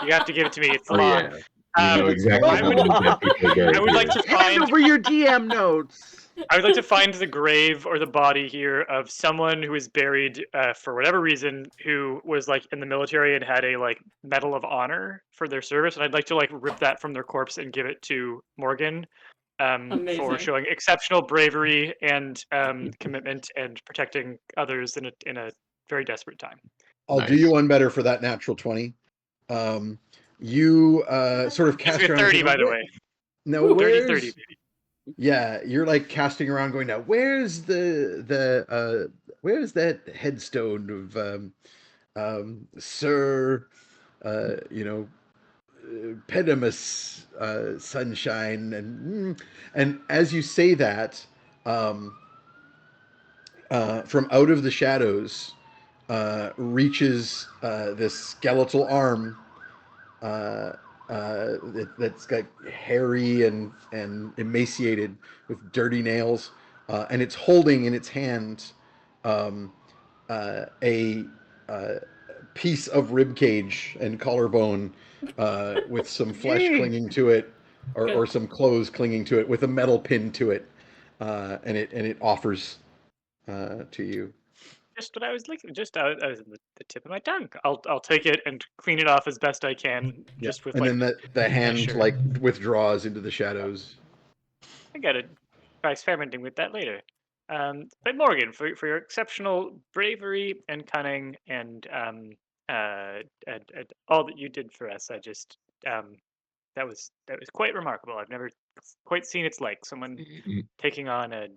You have to give it to me. It's long. You know exactly how many dead people are I would like to find over your DM notes. I would like to find the grave or the body here of someone who is buried for whatever reason, who was like in the military and had a like Medal of Honor for their service, and I'd like to like rip that from their corpse and give it to Morgan for Amazing. showing exceptional bravery and commitment and protecting others in a very desperate time. I'll do Nice. you one better for that natural 20. You sort of It's cast a around. 30, thinking, by the way. No, 30, where's 30, baby. Yeah, you're like casting around, going, now where's where's that headstone of Sir Pedimus Sunshine, and as you say that, from out of the shadows reaches this skeletal arm that's got hairy and emaciated with dirty nails, and it's holding in its hand a piece of rib cage and collarbone with some flesh Yay. clinging to it, or Good. some clothes clinging to it, with a metal pin to it, and it offers to you. Just what I was looking. Just I was in the tip of my tongue. I'll take it and clean it off as best I can, Yeah, just with and like then the hand sure. like withdraws into the shadows. I got it. By experimenting with that later. But Morgan, for your exceptional bravery and cunning and all that you did for us, I just that was quite remarkable. I've never quite seen its like. Someone taking on a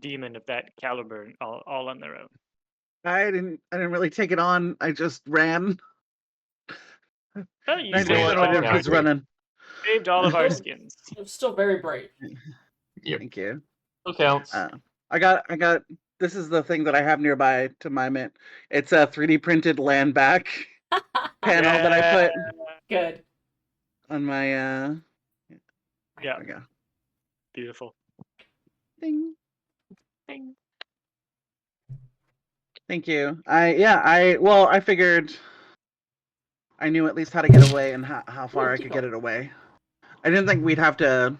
demon of that caliber all on their own. I didn't really take it on. I just ran. Oh, you 90% saved of all what I of did our was running. saved all of our skins. It was still very brave. Yep. Thank you. Still counts. I got. This is the thing that I have nearby to mime it. It's a 3D printed land back panel that I put Good. on my. Yeah. There we go. Beautiful. Ding. Ding. Thank you. I figured I knew at least how to get away and how far I could get it away. I didn't think we'd have to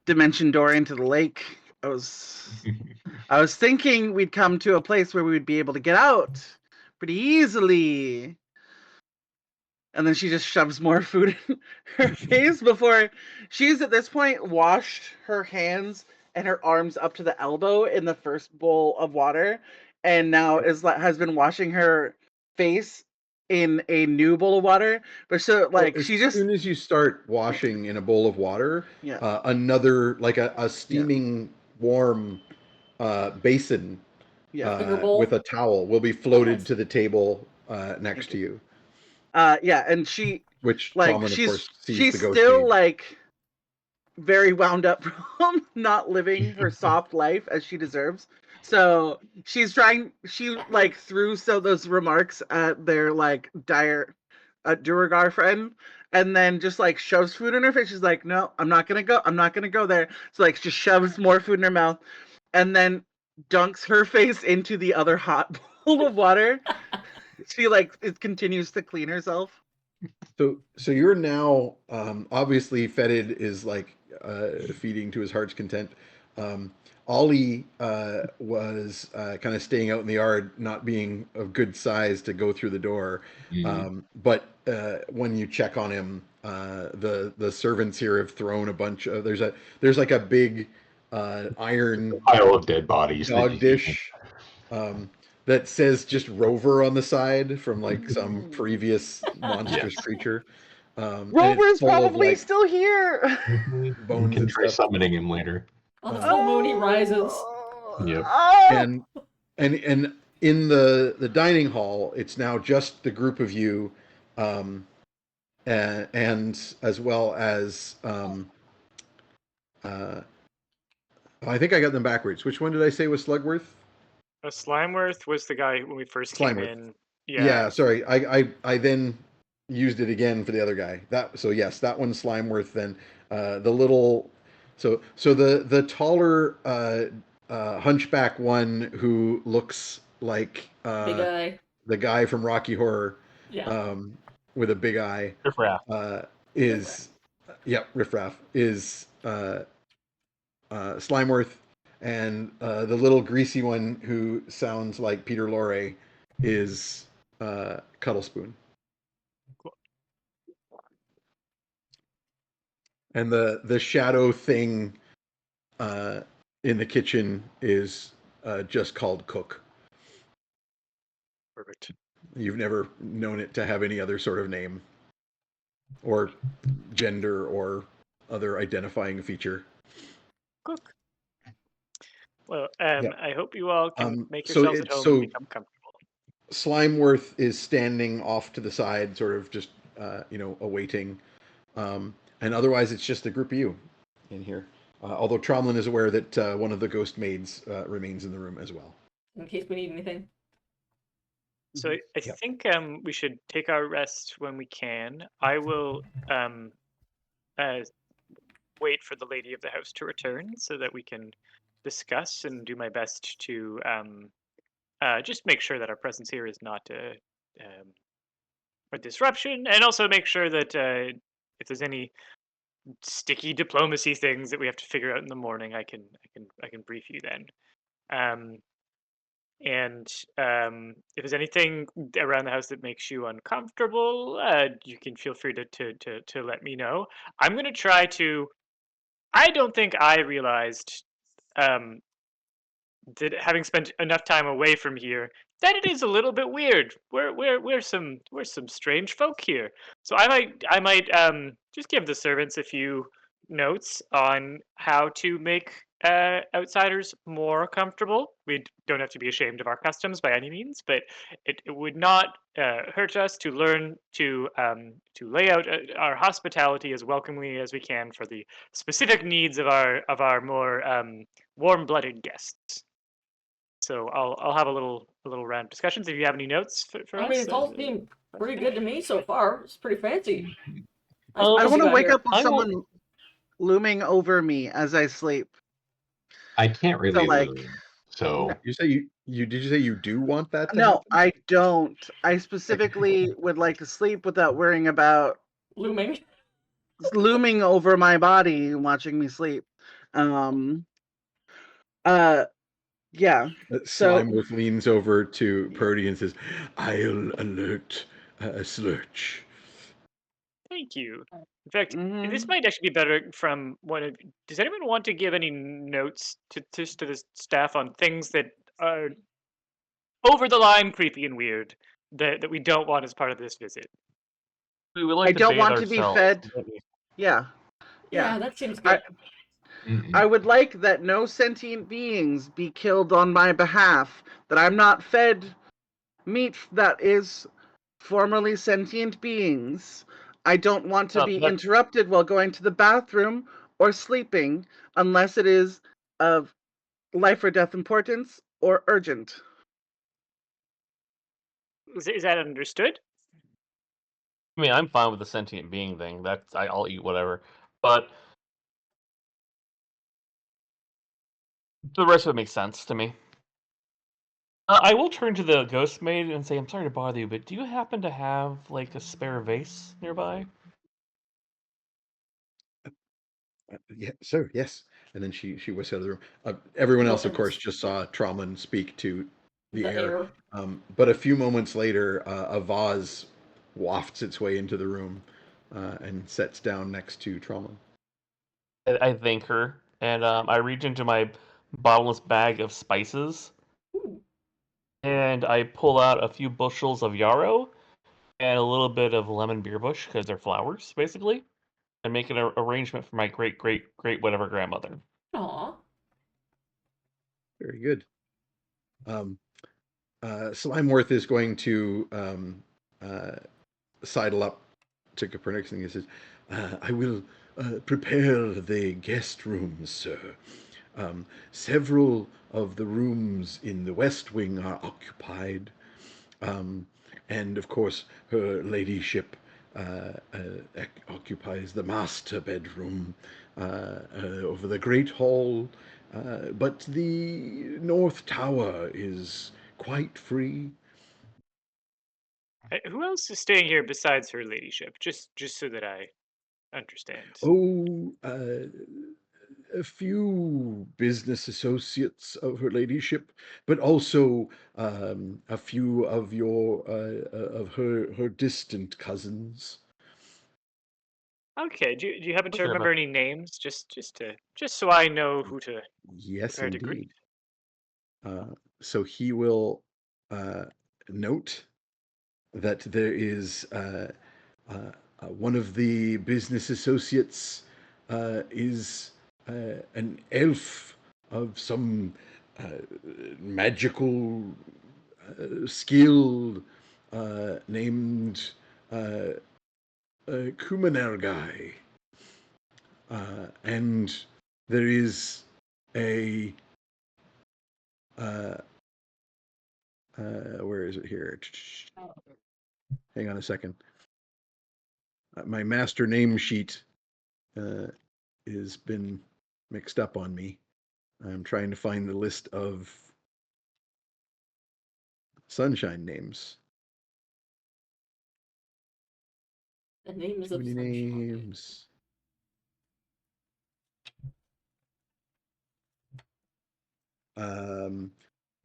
dimension door into the lake. I was thinking we'd come to a place where we would be able to get out pretty easily. And then she just shoves more food in her face before she's at this point washed her hands and her arms up to the elbow in the first bowl of water, and now has been washing her face in a new bowl of water. But so like as she just soon as you start washing in a bowl of water, Yeah. another like a steaming warm basin Yeah. Bigger bowl? with a towel will be floated Nice. to the table next to you, and she which like Tomlin, of course, sees she's the ghost still page. like very wound up from not living her soft life as she deserves. So she like threw those remarks at their like Duragar friend, and then just like shoves food in her face. She's like, no, I'm not gonna go there. So like just shoves more food in her mouth, and then dunks her face into the other hot bowl of water. She like it continues to clean herself. So you're now obviously Fetid is like feeding to his heart's content. Ollie was kind of staying out in the yard, not being of good size to go through the door. But when you check on him, the servants here have thrown a bunch of there's like a big iron Pile of dead bodies. dog dish that says just Rover on the side from like some previous monstrous creature. And it's Rover's full of, probably like, still here. You bones can and try stuff. summoning him later. On the full moon, he rises. Yep. And in the dining hall, it's now just the group of you, and as well as I think I got them backwards. Which one did I say was Slugworth? Slimeworth was the guy when we first came Slimeworth. in. Yeah, sorry. I then used it again for the other guy. Yes, that one's Slimeworth. Then the little so the taller hunchback one who looks like Big guy. the guy from Rocky Horror, Yeah. with a big eye, Riffraff. is Riffraff is Slimeworth, and the little greasy one who sounds like Peter Lorre is Cuttlespoon. Cool. And the shadow thing in the kitchen is just called Cook. Perfect. You've never known it to have any other sort of name or gender or other identifying feature. Cook. Well, Yeah. I hope you all can make so yourselves at it's home so and become comfortable. Slimeworth is standing off to the side, sort of just awaiting, and otherwise it's just a group of you in here. Although Tromlin is aware that one of the ghost maids remains in the room as well. In case we need anything. So I Yep. think we should take our rest when we can. I will wait for the lady of the house to return so that we can discuss and do my best to just make sure that our presence here is not a disruption, and also make sure that if there's any sticky diplomacy things that we have to figure out in the morning, I can brief you then. And if there's anything around the house that makes you uncomfortable, you can feel free to let me know. I'm gonna try to. I don't think I realized um, that having spent enough time away from here, that it is a little bit weird. We're some strange folk here. So I might just give the servants a few notes on how to make outsiders more comfortable. We don't have to be ashamed of our customs by any means, but it would not hurt us to learn to lay out our hospitality as welcomingly as we can for the specific needs of our more warm-blooded guests. So I'll have a little round of discussions. If you have any notes for I us, mean, it's all seemed pretty good to me so far. It's pretty fancy. Nice I place don't want you to got wake here. up with someone looming over me as I sleep. I can't really like- leave the room, so You say you did you say you do want that to No, happen? I don't. I specifically would like to sleep without worrying about Looming. looming over my body and watching me sleep. Yeah. So Slimeworth leans over to Purdy and says, "I'll alert Slurch." Thank you. In fact, this mhm. might actually be better from one of. Does anyone want to give any notes to the staff on things that are over the line, creepy and weird that we don't want as part of this visit? We would like I to don't bathe want to be ourselves. fed. Yeah. Yeah, that seems I- good. I would like that no sentient beings be killed on my behalf, that I'm not fed meat that is formerly sentient beings. I don't want to be interrupted while going to the bathroom or sleeping unless it is of life or death importance or urgent. Is that understood? I mean, I'm fine with the sentient being thing. I'll eat whatever, but the rest of it makes sense to me. I will turn to the ghost maid and say, "I'm sorry to bother you, but do you happen to have like a spare vase nearby?" Yeah, sir. Yes. And then she whisks out of the room. Everyone else, of course, just saw Tromlin speak to the air. But a few moments later, a vase wafts its way into the room and sets down next to Tromlin. I thank her, and I reach into my bottomless bag of spices, and I pull out a few bushels of yarrow and a little bit of lemon beer bush because they're flowers, basically, and make an arrangement for my great whatever grandmother. Aw. Very good. Slimeworth is going to sidle up to Copernicus and he says, "I will prepare the guest rooms, sir. Several of the rooms in the West Wing are occupied, and of course her ladyship occupies the master bedroom over the Great Hall, but the North Tower is quite free." Who else is staying here besides her ladyship? Just so that I understand. Oh, a few business associates of her ladyship, but also a few of your of her distant cousins. Okay. Do you happen to Sure, remember any names? Just so I know who to Yes, prepare to greet. indeed. So he will note that there is one of the business associates is an elf of some magical skill named Kumanergai. And there is a where is it here? Hang on a second. My master name sheet has been mixed up on me. I'm trying to find the list of sunshine names. The names Too of many sunshine. names.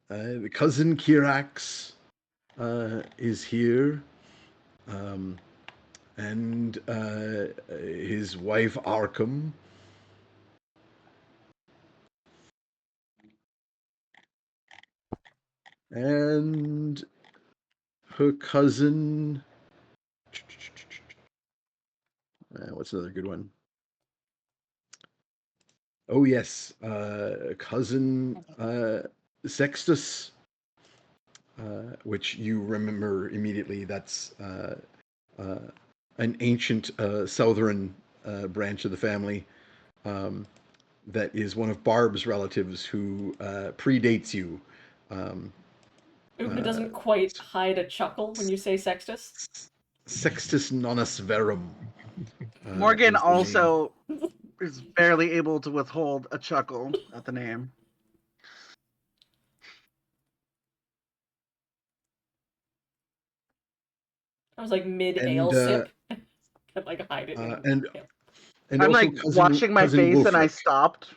The cousin Kirax is here, and his wife Arkham. And her cousin. What's another good one? Oh yes, cousin Sextus, which you remember immediately. That's an ancient southern branch of the family that is one of Barb's relatives who predates you. Ugna doesn't quite hide a chuckle when you say Sextus. Sextus Nonus Verum. Morgan is the name. also is barely able to withhold a chuckle at the name. I was like mid ale sip. Could like hide it. And I'm also like washing my cousin face and I Wolfric. stopped.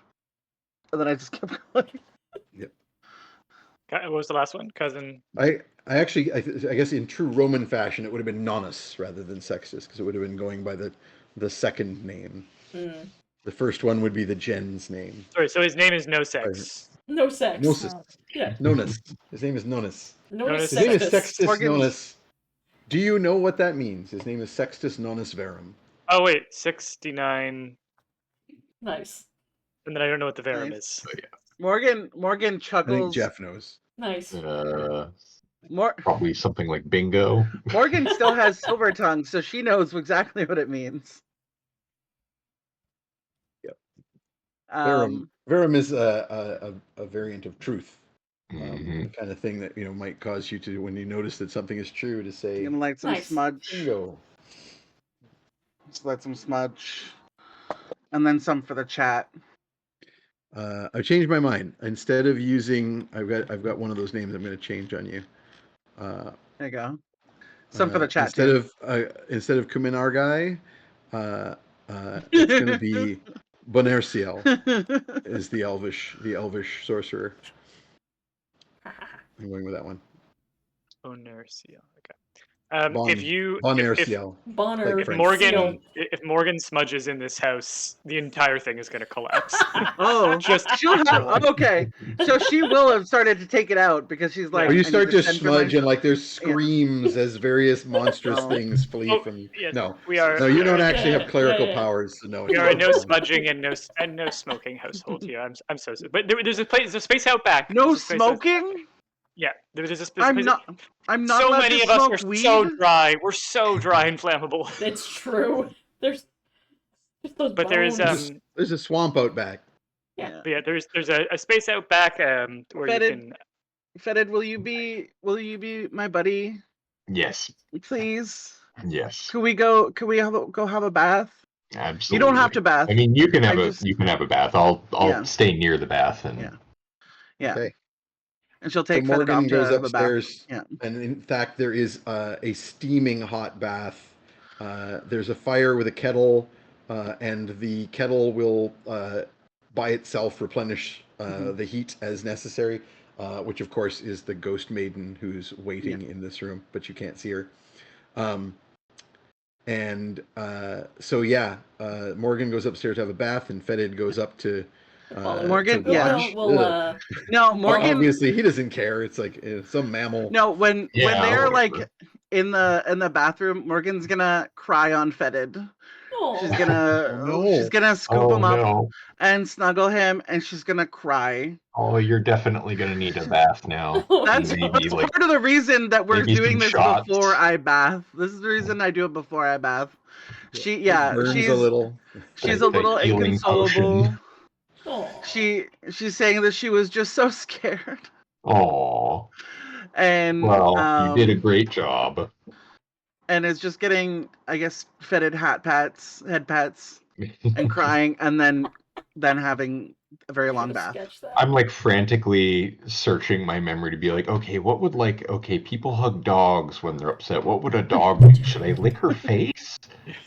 And then I just kept going. Yep. What was the last one? Cousin. I actually, I guess in true Roman fashion, it would have been Nonus rather than Sextus, because it would have been going by the second name. Mm. The first one would be the gen's name. Sorry, so his name is No Sex. No sex. Gnosis. Yeah. Nonus. His name is Nonus. Nonus His name is Sextus. Sextus Morgan's- Nonus. Do you know what that means? His name is Sextus Nonus Verum. Oh wait, 69. Nice. And then I don't know what the verum Nice. is. Morgan I think chuckles. Jeff knows. Nice. Probably something like bingo. Morgan still has silver tongue, so she knows exactly what it means. Yep. Verum. Verum is a variant of truth. Mhm. The kind of thing that might cause you to, when you notice that something is true, to say, I'm gonna light some Nice. smudge. bingo. Just light some smudge. And then some for the chat. I've changed my mind. Instead of using, I've got one of those names I'm going to change on you. There you go. Some for the chat instead too. Instead of Kuminar guy, it's going to be Bonerciel is the elvish sorcerer. I'm going with that one. Bonercia. Okay. Bon, If you Bonerciel. Bonner. Like if French. Morgan if Morgan smudges in this house, the entire thing is going to collapse. Oh, Just she'll have. Okay, so she will have started to take it out because she's like. Or you I start need to center smudge my- and like there's screams as various monstrous Oh. things flee Oh, from. yes, No, we are. no, you don't we are- actually have clerical yeah. powers, so no. We it's are a not no wrong. smudging and no smoking household here. I'm so sorry, but there's a space out back. No There's a space out- smoking. Yeah, there's a I'm space. not. I'm not So allowed many to of us smoke are weed. so dry. We're so dry and flammable. It's true. There's just those But there is bones. There's a swamp out back. Yeah. But yeah, there's a space out back where Fetid. you can. Fetid, will you be my buddy, Yes. please? Yes. Could we go have a bath? Absolutely. You don't have to bath. I mean, you can have I a just- you can have a bath. I'll Yeah. stay near the bath and Yeah. Yeah. Okay. And she'll So take Fetid Morgan off goes to have a bath. upstairs, Yeah. and in fact, there is a steaming hot bath. There's a fire with a kettle, and the kettle will by itself replenish the heat as necessary, which of course is the ghost maiden who's waiting in this room, but you can't see her. Morgan goes upstairs to have a bath, and Fetid goes up to Morgan, to yeah. watch. We'll No, Well, Morgan. obviously, he doesn't care. It's like some mammal. No, when Yeah, they're whatever. like in the bathroom, Morgan's gonna cry on Fetid. She's Oh, gonna scoop Oh him up no. and snuggle him, and she's gonna cry. Oh, you're definitely gonna need a bath now. That's And maybe like part of the reason that we're maybe some doing this shots. before I bath. This is the reason I do it before I bath. It burns a little. She's Like a little the healing inconsolable. potion. oh. She's saying that she was just so scared. Oh. And Well, you did a great job. and is just getting, I guess, head pats, and crying, and then having a very long bath. Sketch that. I'm like frantically searching my memory to be like, okay, what would people hug dogs when they're upset. What would a dog do? Should I lick her face?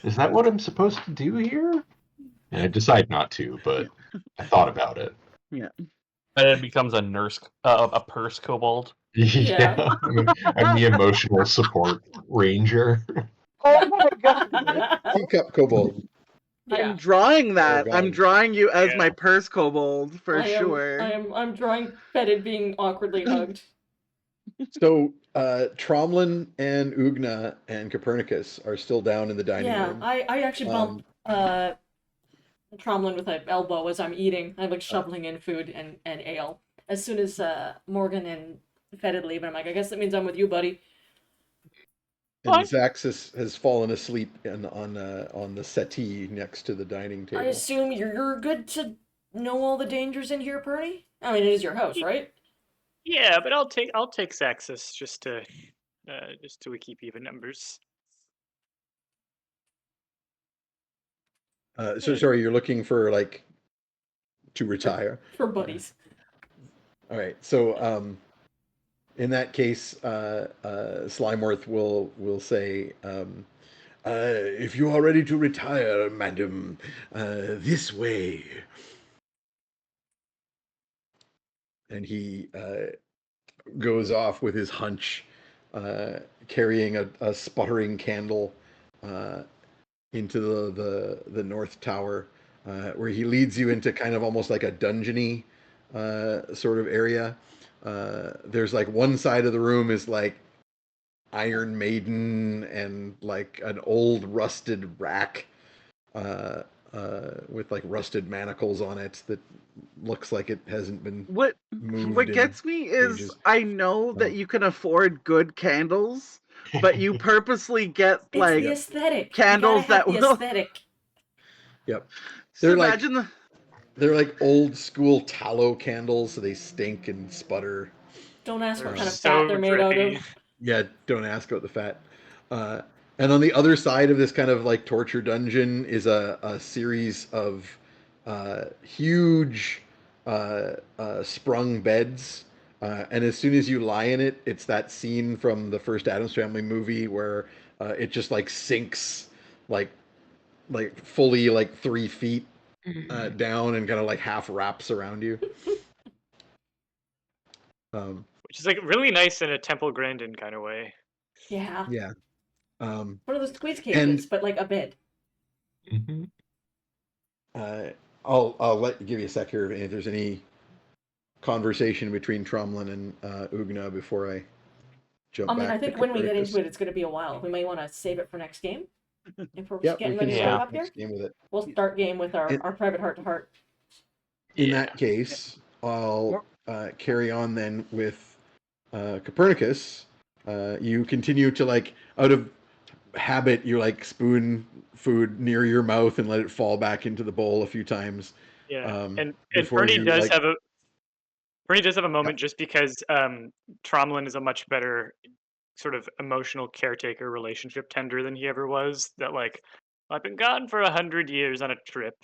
Is that what I'm supposed to do here? And I decide not to, but I thought about it. Yeah. And it becomes a purse kobold. Yeah. I'm the emotional support ranger. Oh my god! Teacup kobold. I'm drawing that. Oh, I'm God. drawing you as Yeah. my purse kobold for sure. I'm drawing Fetid being awkwardly hugged. So Tromlin and Ugna and Copernicus are still down in the dining room. I actually bump Tromlin with an elbow as I'm eating. I'm like shoveling in food and ale. As soon as Morgan and Fetid leave, I'm like, I guess that means I'm with you, buddy. And Zaxis has fallen asleep on the settee next to the dining table. I assume you're good to know all the dangers in here, Pernie? I mean, it is your house, right? Yeah, but I'll take Saxus just to we keep even numbers. So sorry, you're looking for like to retire. For buddies. All right. So in that case, Slimeworth will say, if you are ready to retire, madam, this way. And he goes off with his hunch, carrying a sputtering candle into the North Tower, where he leads you into kind of almost like a dungeony sort of area. There's like one side of the room is like Iron Maiden and like an old rusted rack with like rusted manacles on it that looks like it hasn't been moved. What gets me is ages. I know that you can afford good candles, but you purposely get It's like the aesthetic. candles that the will. aesthetic. Yep. So They're like imagine they're like old school tallow candles, so they stink and sputter. Don't ask what They're kind of so fat they're made out drippy. of. Yeah, don't ask about the fat. And on the other side of this kind of like torture dungeon is a series of huge sprung beds. And as soon as you lie in it, it's that scene from the first Addams Family movie where it just like sinks like fully like 3 feet down and kind of like half wraps around you. Which is like really nice in a Temple Grandin kind of way. Yeah. Yeah. One of those squeeze cages, but like a bed. Mm-hmm. I'll give you a sec here if there's any conversation between Tromlin and Ugna before I jump back. I mean, I think to when we get Copernicus. into it, it's going to be a while. We may want to save it for next game. If we're Yep, getting we can ready to wrap start up here, next game with it. we'll start game with our private heart-to-heart. In that case, I'll carry on then with Copernicus. You continue to like out of habit, you like spoon food near your mouth and let it fall back into the bowl a few times. Yeah, and before Pernie you, does like- have a moment just because Tromlin is a much better sort of emotional caretaker relationship tender than he ever was. That like, I've been gone for 100 years on a trip.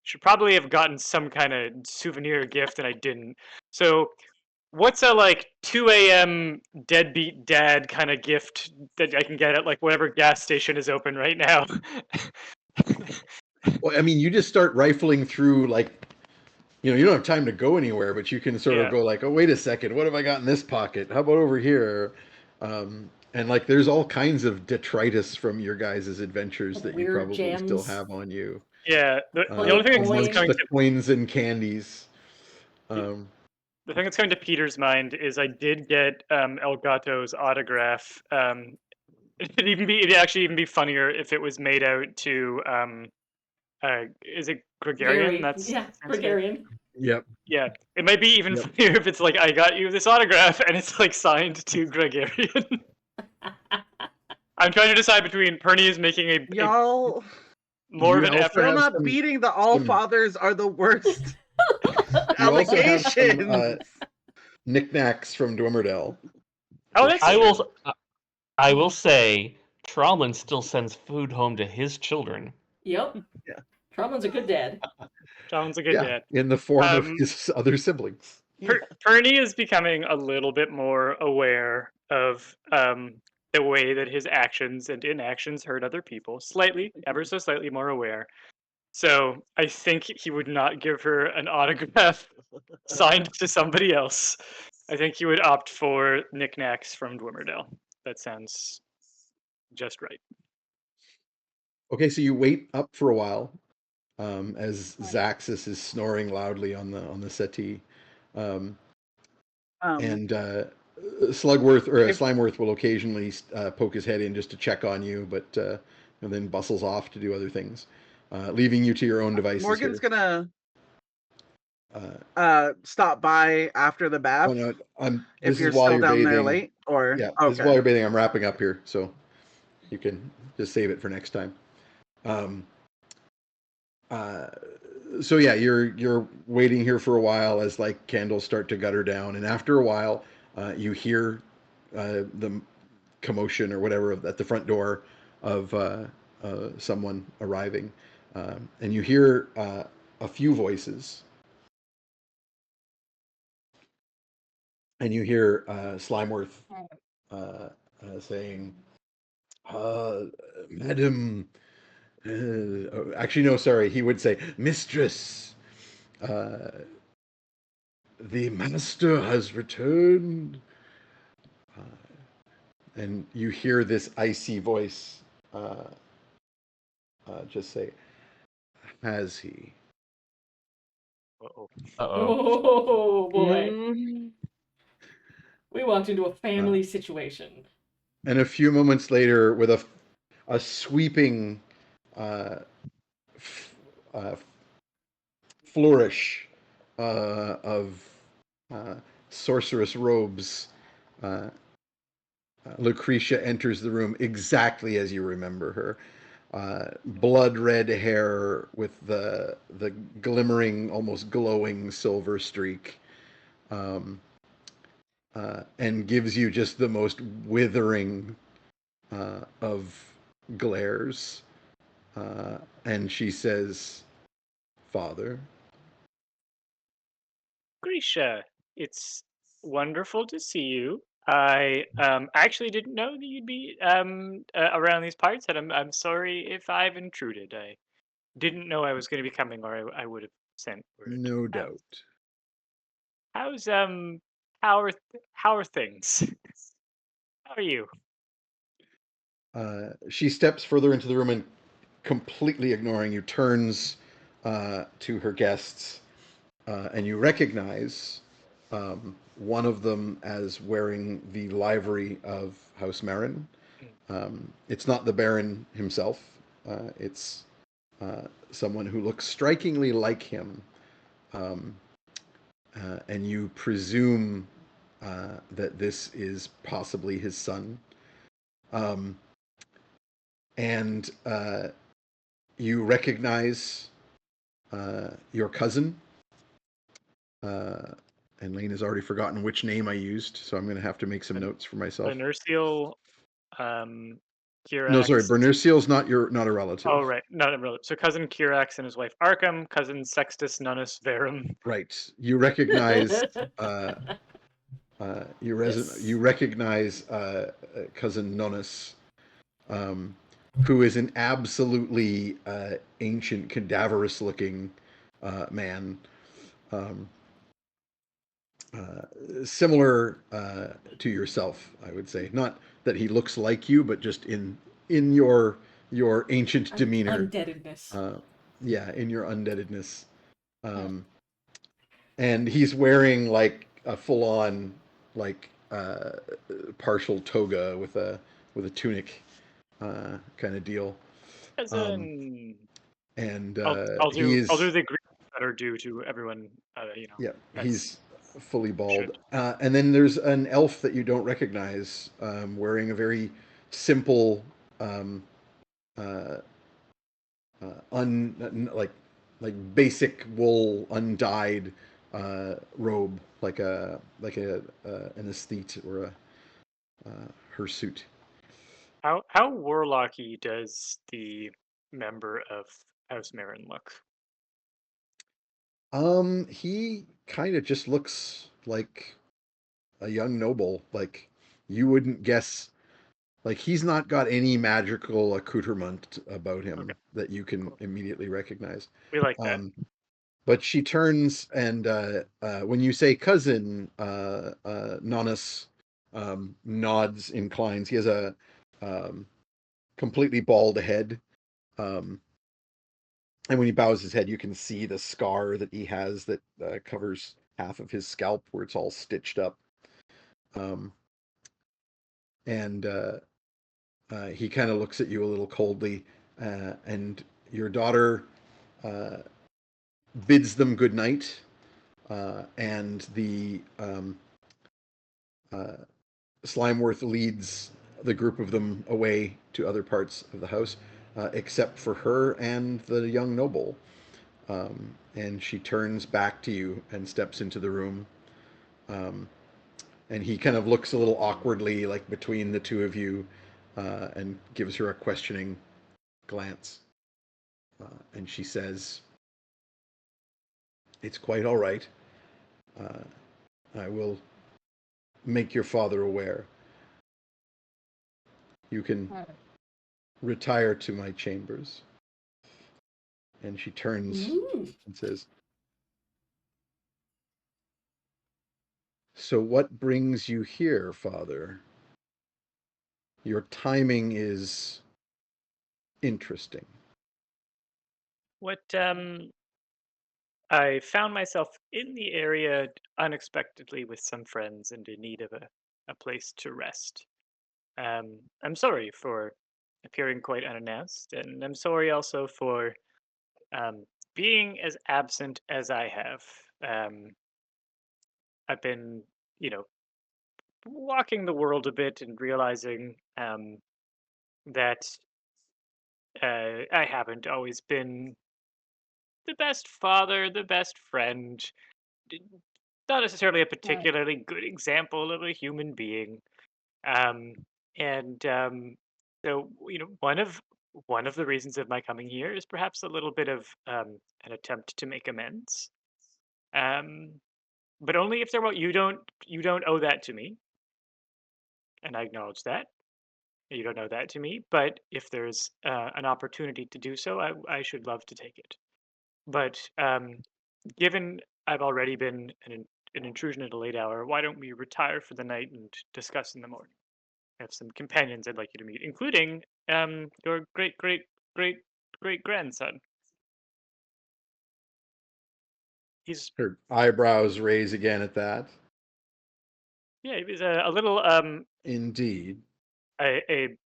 Should probably have gotten some kind of souvenir gift and I didn't. So what's a like 2 a.m. deadbeat dad kind of gift that I can get at like whatever gas station is open right now? Well, I mean, you just start rifling through like you don't have time to go anywhere, but you can sort of Yeah. go like, oh, wait a second, what have I got in this pocket? How about over here? And like, there's all kinds of detritus from your guys' adventures that you Weird probably still gems. have on you. Yeah. The Funny only thing coins. that's coming The to coins and candies. the thing that's coming to Peter's mind is I did get El Gato's autograph. It'd actually even be funnier if it was made out to is it Gregarian? That's Yeah, his name? Gregarian. Yep. Yeah, it might be even Yep. funnier if it's like I got you this autograph and it's like signed to Gregarian. I'm trying to decide between Pernie is making a Y'all, more of You an also effort. still have not some- beating the All some- Fathers are the worst You also have some allegations. knickknacks from Dwemmerdale. Oh, that's I true. will. I will say, Tromlin still sends food home to his children. Yep. Yeah. Tromlin's a good dad. John's a good dad. In the form of Um, his other siblings. Pernie is becoming a little bit more aware of the way that his actions and inactions hurt other people. Slightly, ever so slightly more aware. So I think he would not give her an autograph signed to somebody else. I think he would opt for knickknacks from Dwemmerdale. That sounds just right. Okay, so you wait up for a while as Zaxxas is snoring loudly on the settee. And Slugworth or Slimeworth will occasionally poke his head in just to check on you, but and then bustles off to do other things, leaving you to your own devices. Morgan's here. gonna stop by after the bath. Oh, no, if this you're is while still you're down bathing. there late, or Yeah, okay. this is while you're bathing. I'm wrapping up here, so you can just save it for next time. So yeah, you're waiting here for a while as like candles start to gutter down, and after a while, you hear the commotion or whatever at the front door of someone arriving, and you hear a few voices, and you hear Slimeworth saying, "Madam." Actually, no, sorry. He would say, "Mistress, the master has returned." And you hear this icy voice just say, "Has he?" Uh-oh. Uh-oh. Oh boy. Mm. We walked into a family situation. And a few moments later, with a sweeping flourish of sorceress robes, Lucretia enters the room exactly as you remember her. Blood red hair with the glimmering, almost glowing silver streak, and gives you just the most withering of glares. And she says, "Father." Grisha, it's wonderful to see you. I actually didn't know that you'd be around these parts, and I'm sorry if I've intruded. I didn't know I was going to be coming, or I would have sent word. No doubt. How's how are things? How are you? She steps further into the room and, completely ignoring you, turns to her guests, and you recognize one of them as wearing the livery of House Marin. It's not the Baron himself. It's someone who looks strikingly like him, and you presume that this is possibly his son. And you recognize your cousin. And Lane has already forgotten which name I used, so I'm going to have to make some notes for myself. Benercial, Kirax. No, sorry, Bernercial's not a relative. Oh, right, not a relative. So cousin Kirax and his wife Arkham, cousin Sextus Nunus Verum. Right. You recognize Yes. you recognize cousin Nonus, who is an absolutely ancient, cadaverous-looking man. um, similar to yourself, I would say. Not that he looks like you, but just in your ancient demeanor. Undeadedness. Yeah, in your undeadedness. And he's wearing like a full-on like partial toga with a tunic kind of deal. As Um, in, and I'll he do is the greetings that are due to everyone. yeah, as he's fully bald. should. And then there's an elf that you don't recognize, wearing a very simple, um, uh, like basic wool undyed robe, like an aesthete or a hirsute. How warlocky does the member of House Marin look? He kind of just looks like a young noble. Like you wouldn't guess. Like he's not got any magical accoutrement about him Okay, that you can cool. immediately recognize. We like that. But she turns and when you say cousin, Nonus nods, inclines. He has a um, completely bald head. Um, and when he bows his head, you can see the scar that he has that covers half of his scalp where it's all stitched up. Um, and he kind of looks at you a little coldly, and your daughter bids them good night, and the Slimeworth leads the group of them away to other parts of the house, except for her and the young noble. And she turns back to you and steps into the room. Um, and he kind of looks a little awkwardly, like between the two of you, and gives her a questioning glance. And she says, "It's quite all right. Uh, I will make your father aware. You can retire to my chambers." And she turns and says, "So what brings you here, father? Your timing is interesting." What I found myself in the area unexpectedly with some friends and in need of a place to rest. I'm sorry for appearing quite unannounced, and I'm sorry also for um, being as absent as I have. I've been, you know, walking the world a bit and realizing that I haven't always been the best father, the best friend, d- not necessarily a particularly good example of a human being. Um, and so, one of the reasons of my coming here is perhaps a little bit of an attempt to make amends. Um, but only if they're what you don't owe that to me, and I acknowledge that. You don't owe that to me, but if there's an opportunity to do so, I should love to take it. But given I've already been an intrusion at a late hour, why don't we retire for the night and discuss in the morning? I have some companions I'd like you to meet, including your great great grandson. He's Her eyebrows raise again at that. yeah, he was a little Indeed. a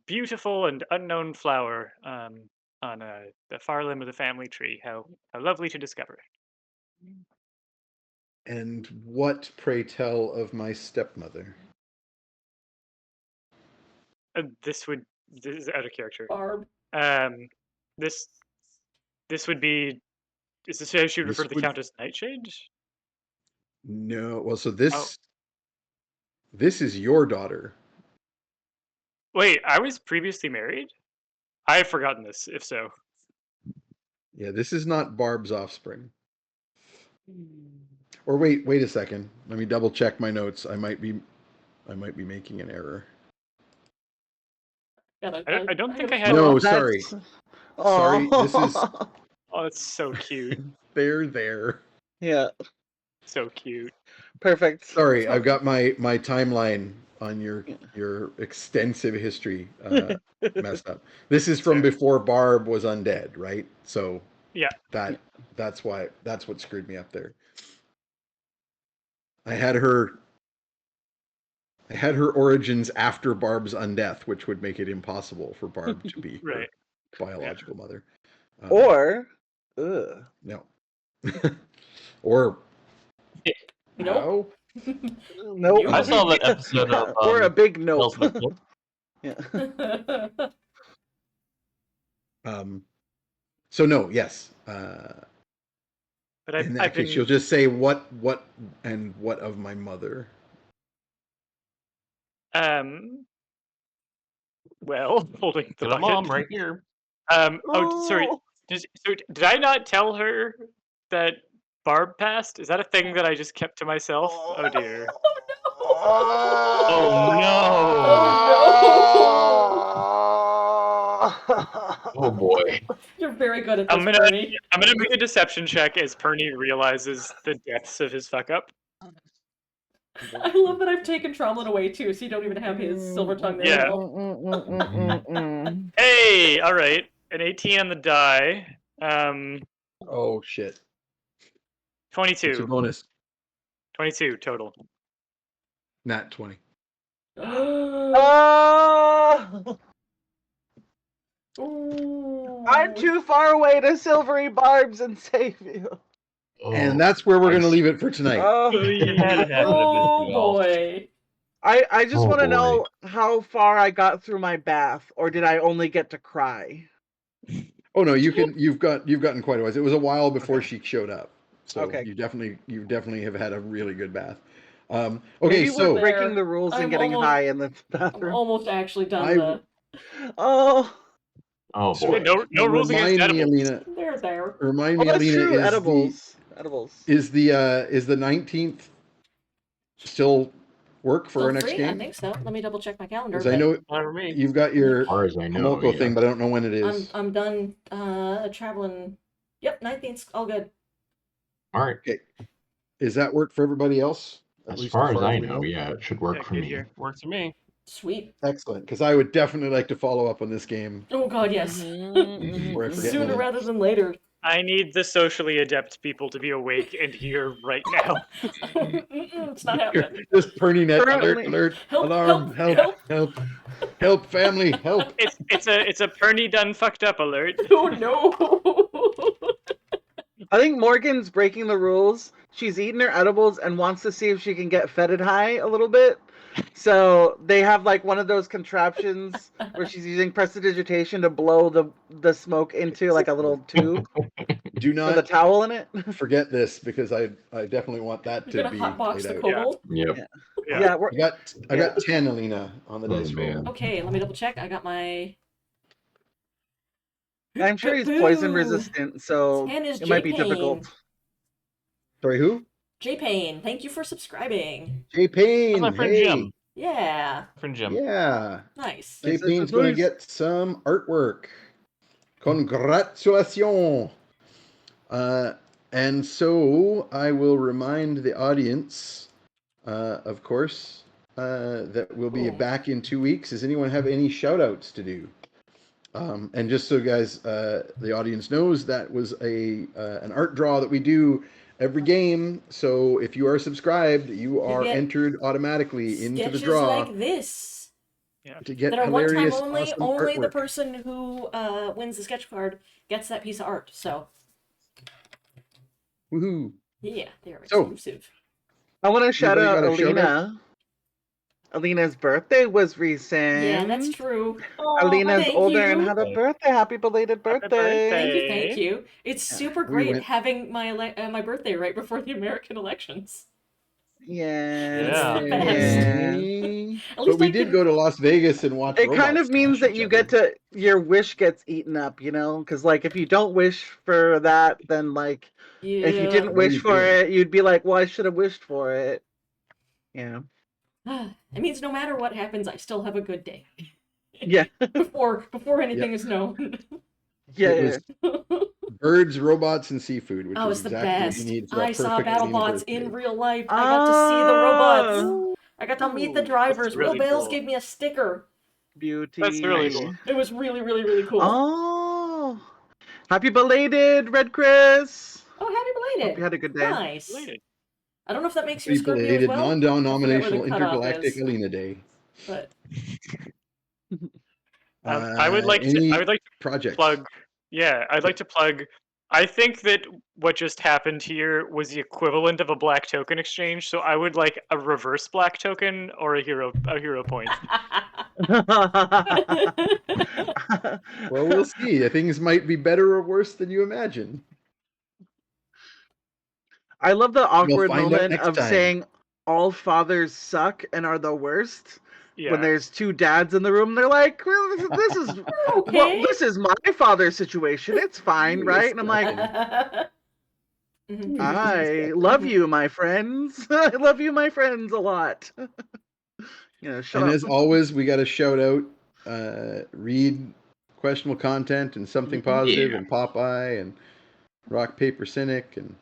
beautiful and unknown flower on the far limb of the family tree. How lovely to discover. And what, pray tell, of my stepmother? This is out of character. Barb. Um, this this would be is this how she would refer This to the would Countess Nightshade? no. Well, so Oh this is your daughter. wait, I was previously married. I have forgotten this. If so, Yeah, this is not Barb's offspring. Or wait a second. Let me double check my notes. I might be making an error. I don't think I had. No, That's sorry. Sorry, this is oh, Oh, it's so cute. they're there. Yeah. So cute. Perfect. Sorry, I've got my timeline on your extensive history messed up. This is from Fair. before Barb was undead, right? So Yeah. that's what screwed me up there. I had her origins after Barb's undeath, which would make it impossible for Barb to be her Right. biological mother. Or, No. Or Nope. how? nope. I saw that episode of or a big nope. Tales of the Crypt. Yeah. So no, yes. But In that I've case, been you'll just say what of my mother. well, holding the Get a bucket. mom right here. Oh, sorry. Did I not tell her that Barb passed? Is that a thing that I just kept to myself? Oh dear. Oh Oh boy. You're very good at this, I'm gonna Pernie. make a deception check as Pernie realizes the depths of his fuck up. I love that I've taken Tromlin away too, so you don't even have his silver tongue there. Yeah. Hey, all right, an 18 on the die. Oh shit! What's your 22. bonus? 22 total. Nat 20. Ooh. I'm too far away to silvery barbs and save you. And that's where we're going to Nice. leave it for tonight. It had to happen to Oh Mr. Golf. boy. I just Oh, want to boy. know how far I got through my bath, or did I only get to cry? Oh no, you've gotten quite a ways. It was a while before Okay. she showed up, so Okay. you definitely have had a really good bath. Okay, Maybe so we're breaking the rules and I'm getting almost- high in the I'm bathroom. almost actually done I- the. Oh, Oh so boy. No rules against remind me, edibles. Alina. There. Remind oh, me, that's Alina. true. Is Edibles. the 19th still work for Still our next free? I game? think so. Let me double check my calendar. Because I know Not for me. you've got your As far as I know, Homoko yeah. thing, but I don't know when it is. I'm done traveling. Yep, 19th's all good. All right. Okay. Is that work for everybody else? At As least far as I know, yeah, it should work Yeah, for good me. here. Works for me. Sweet. Excellent, because I would definitely like to follow up on this game Oh god, yes. before I forget Sooner anything. rather than later. I need the socially adept people to be awake and here right now. It's not happening. Just Pernie net Currently- alert, Help, alarm, help, family, help. It's a Pernie done fucked up alert. Oh no. I think Morgan's breaking the rules. She's eating her edibles and wants to see if she can get fetid high a little bit. So they have like one of those contraptions where she's using prestidigitation to blow the smoke into like a little tube Do with a not towel in it. forget this, because I definitely want that You're to gonna be hotbox played the out. kobold? Yep. Yeah. Yeah, we're, I got 10, Alina, on the Oh, dice roll. man. Okay, let me double check. I got my. I'm sure he's poison Boo! resistant, so 10 is it might be J-Pain. difficult. Sorry, who? J-Pain, thank you for subscribing. J Payne. That's my friend Hey. Jim. Yeah, Friend Jim. Yeah. nice. J Nice, Payne's nice, going to nice. get some artwork. Congratulations. And so I will remind the audience, of course, that we'll be Boom. back in 2 weeks. Does anyone have any shout outs to do? And just so guys, the audience knows, that was an art draw that we do every game. So if you are subscribed, you are get entered automatically into the Sketches draw like this to get that are one time hilarious, only. awesome Only the artwork. person who wins the sketch card gets that piece of art. So Woohoo! yeah, they're So- exclusive. I want to shout Anybody out got a shout Alina. Alina's birthday was recent. Yeah, that's true. Alina's thank older you. and had a birthday. Happy belated Happy birthday. Thank you, Hey. thank you. It's super We great went- having my birthday right before the American elections. Yeah. Yeah. the best. Yay. At But least we I did can- go to Las Vegas and watch It kind robots of means smash that each you other. get to, your wish gets eaten up, you know? Because, like, if you don't wish for that, then, like, Yeah. if you didn't What are wish you for doing? it, you'd be like, well, I should have wished for it. Yeah. It means no matter what happens, I still have a good day. Yeah. before anything is known. Yeah. It was Birds, robots, and seafood, which Oh, is it's the exactly what best. you need for a I saw perfect alien BattleBots birthday. in real life. I got to see the robots. I got to meet the Ooh, drivers. that's Will really Bales cool. gave me a sticker. Beauty. That's really cool. It was really, really, really cool. Oh, happy belated, Red Chris. Oh, happy Hope belated. you had a good day. Nice. Related. I don't know if that makes you a Happy Scorpio as belated well. I forget where non-denominational the cutoff intergalactic is, Alina Day. but I would like to. Any I would like to projects? plug. Yeah, I'd like to plug. I think that what just happened here was the equivalent of a black token exchange. So I would like a reverse black token or a hero point. Well, we'll see. Things might be better or worse than you imagine. I love the We'll awkward find out moment next of time. saying all fathers suck and are the worst. Yeah. When there's two dads in the room, they're like, well, "This is okay. well, this is my father's situation. It's fine, right?" And I'm like, "I love you, my friends. I love you, my friends, a lot." Shut And up. as always, we got to shout out, read questionable content and something positive Yeah. and Popeye and Rock Paper Cynic and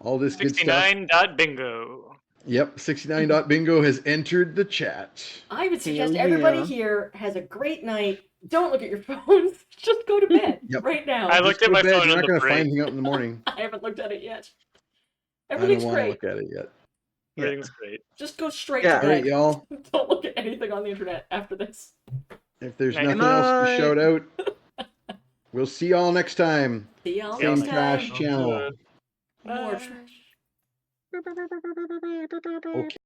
all this good stuff. 69.bingo. Yep, 69.bingo has entered the chat. I would suggest Hell everybody yeah. here has a great night. Don't look at your phones. Just go to bed Yep. right now. I looked Just at go to my bed. phone You're on not the going to find break. anything out in the morning. I haven't looked at it yet. I don't Everything's want to great. look at it yet. Everything's great. Just go straight Yeah. to All right, bed. y'all. Don't look at anything on the internet after this. If there's Night. nothing else to Night. shout out, we'll see y'all next time. See y'all Same next trash time. channel. Good. More Bye. trash. Okay.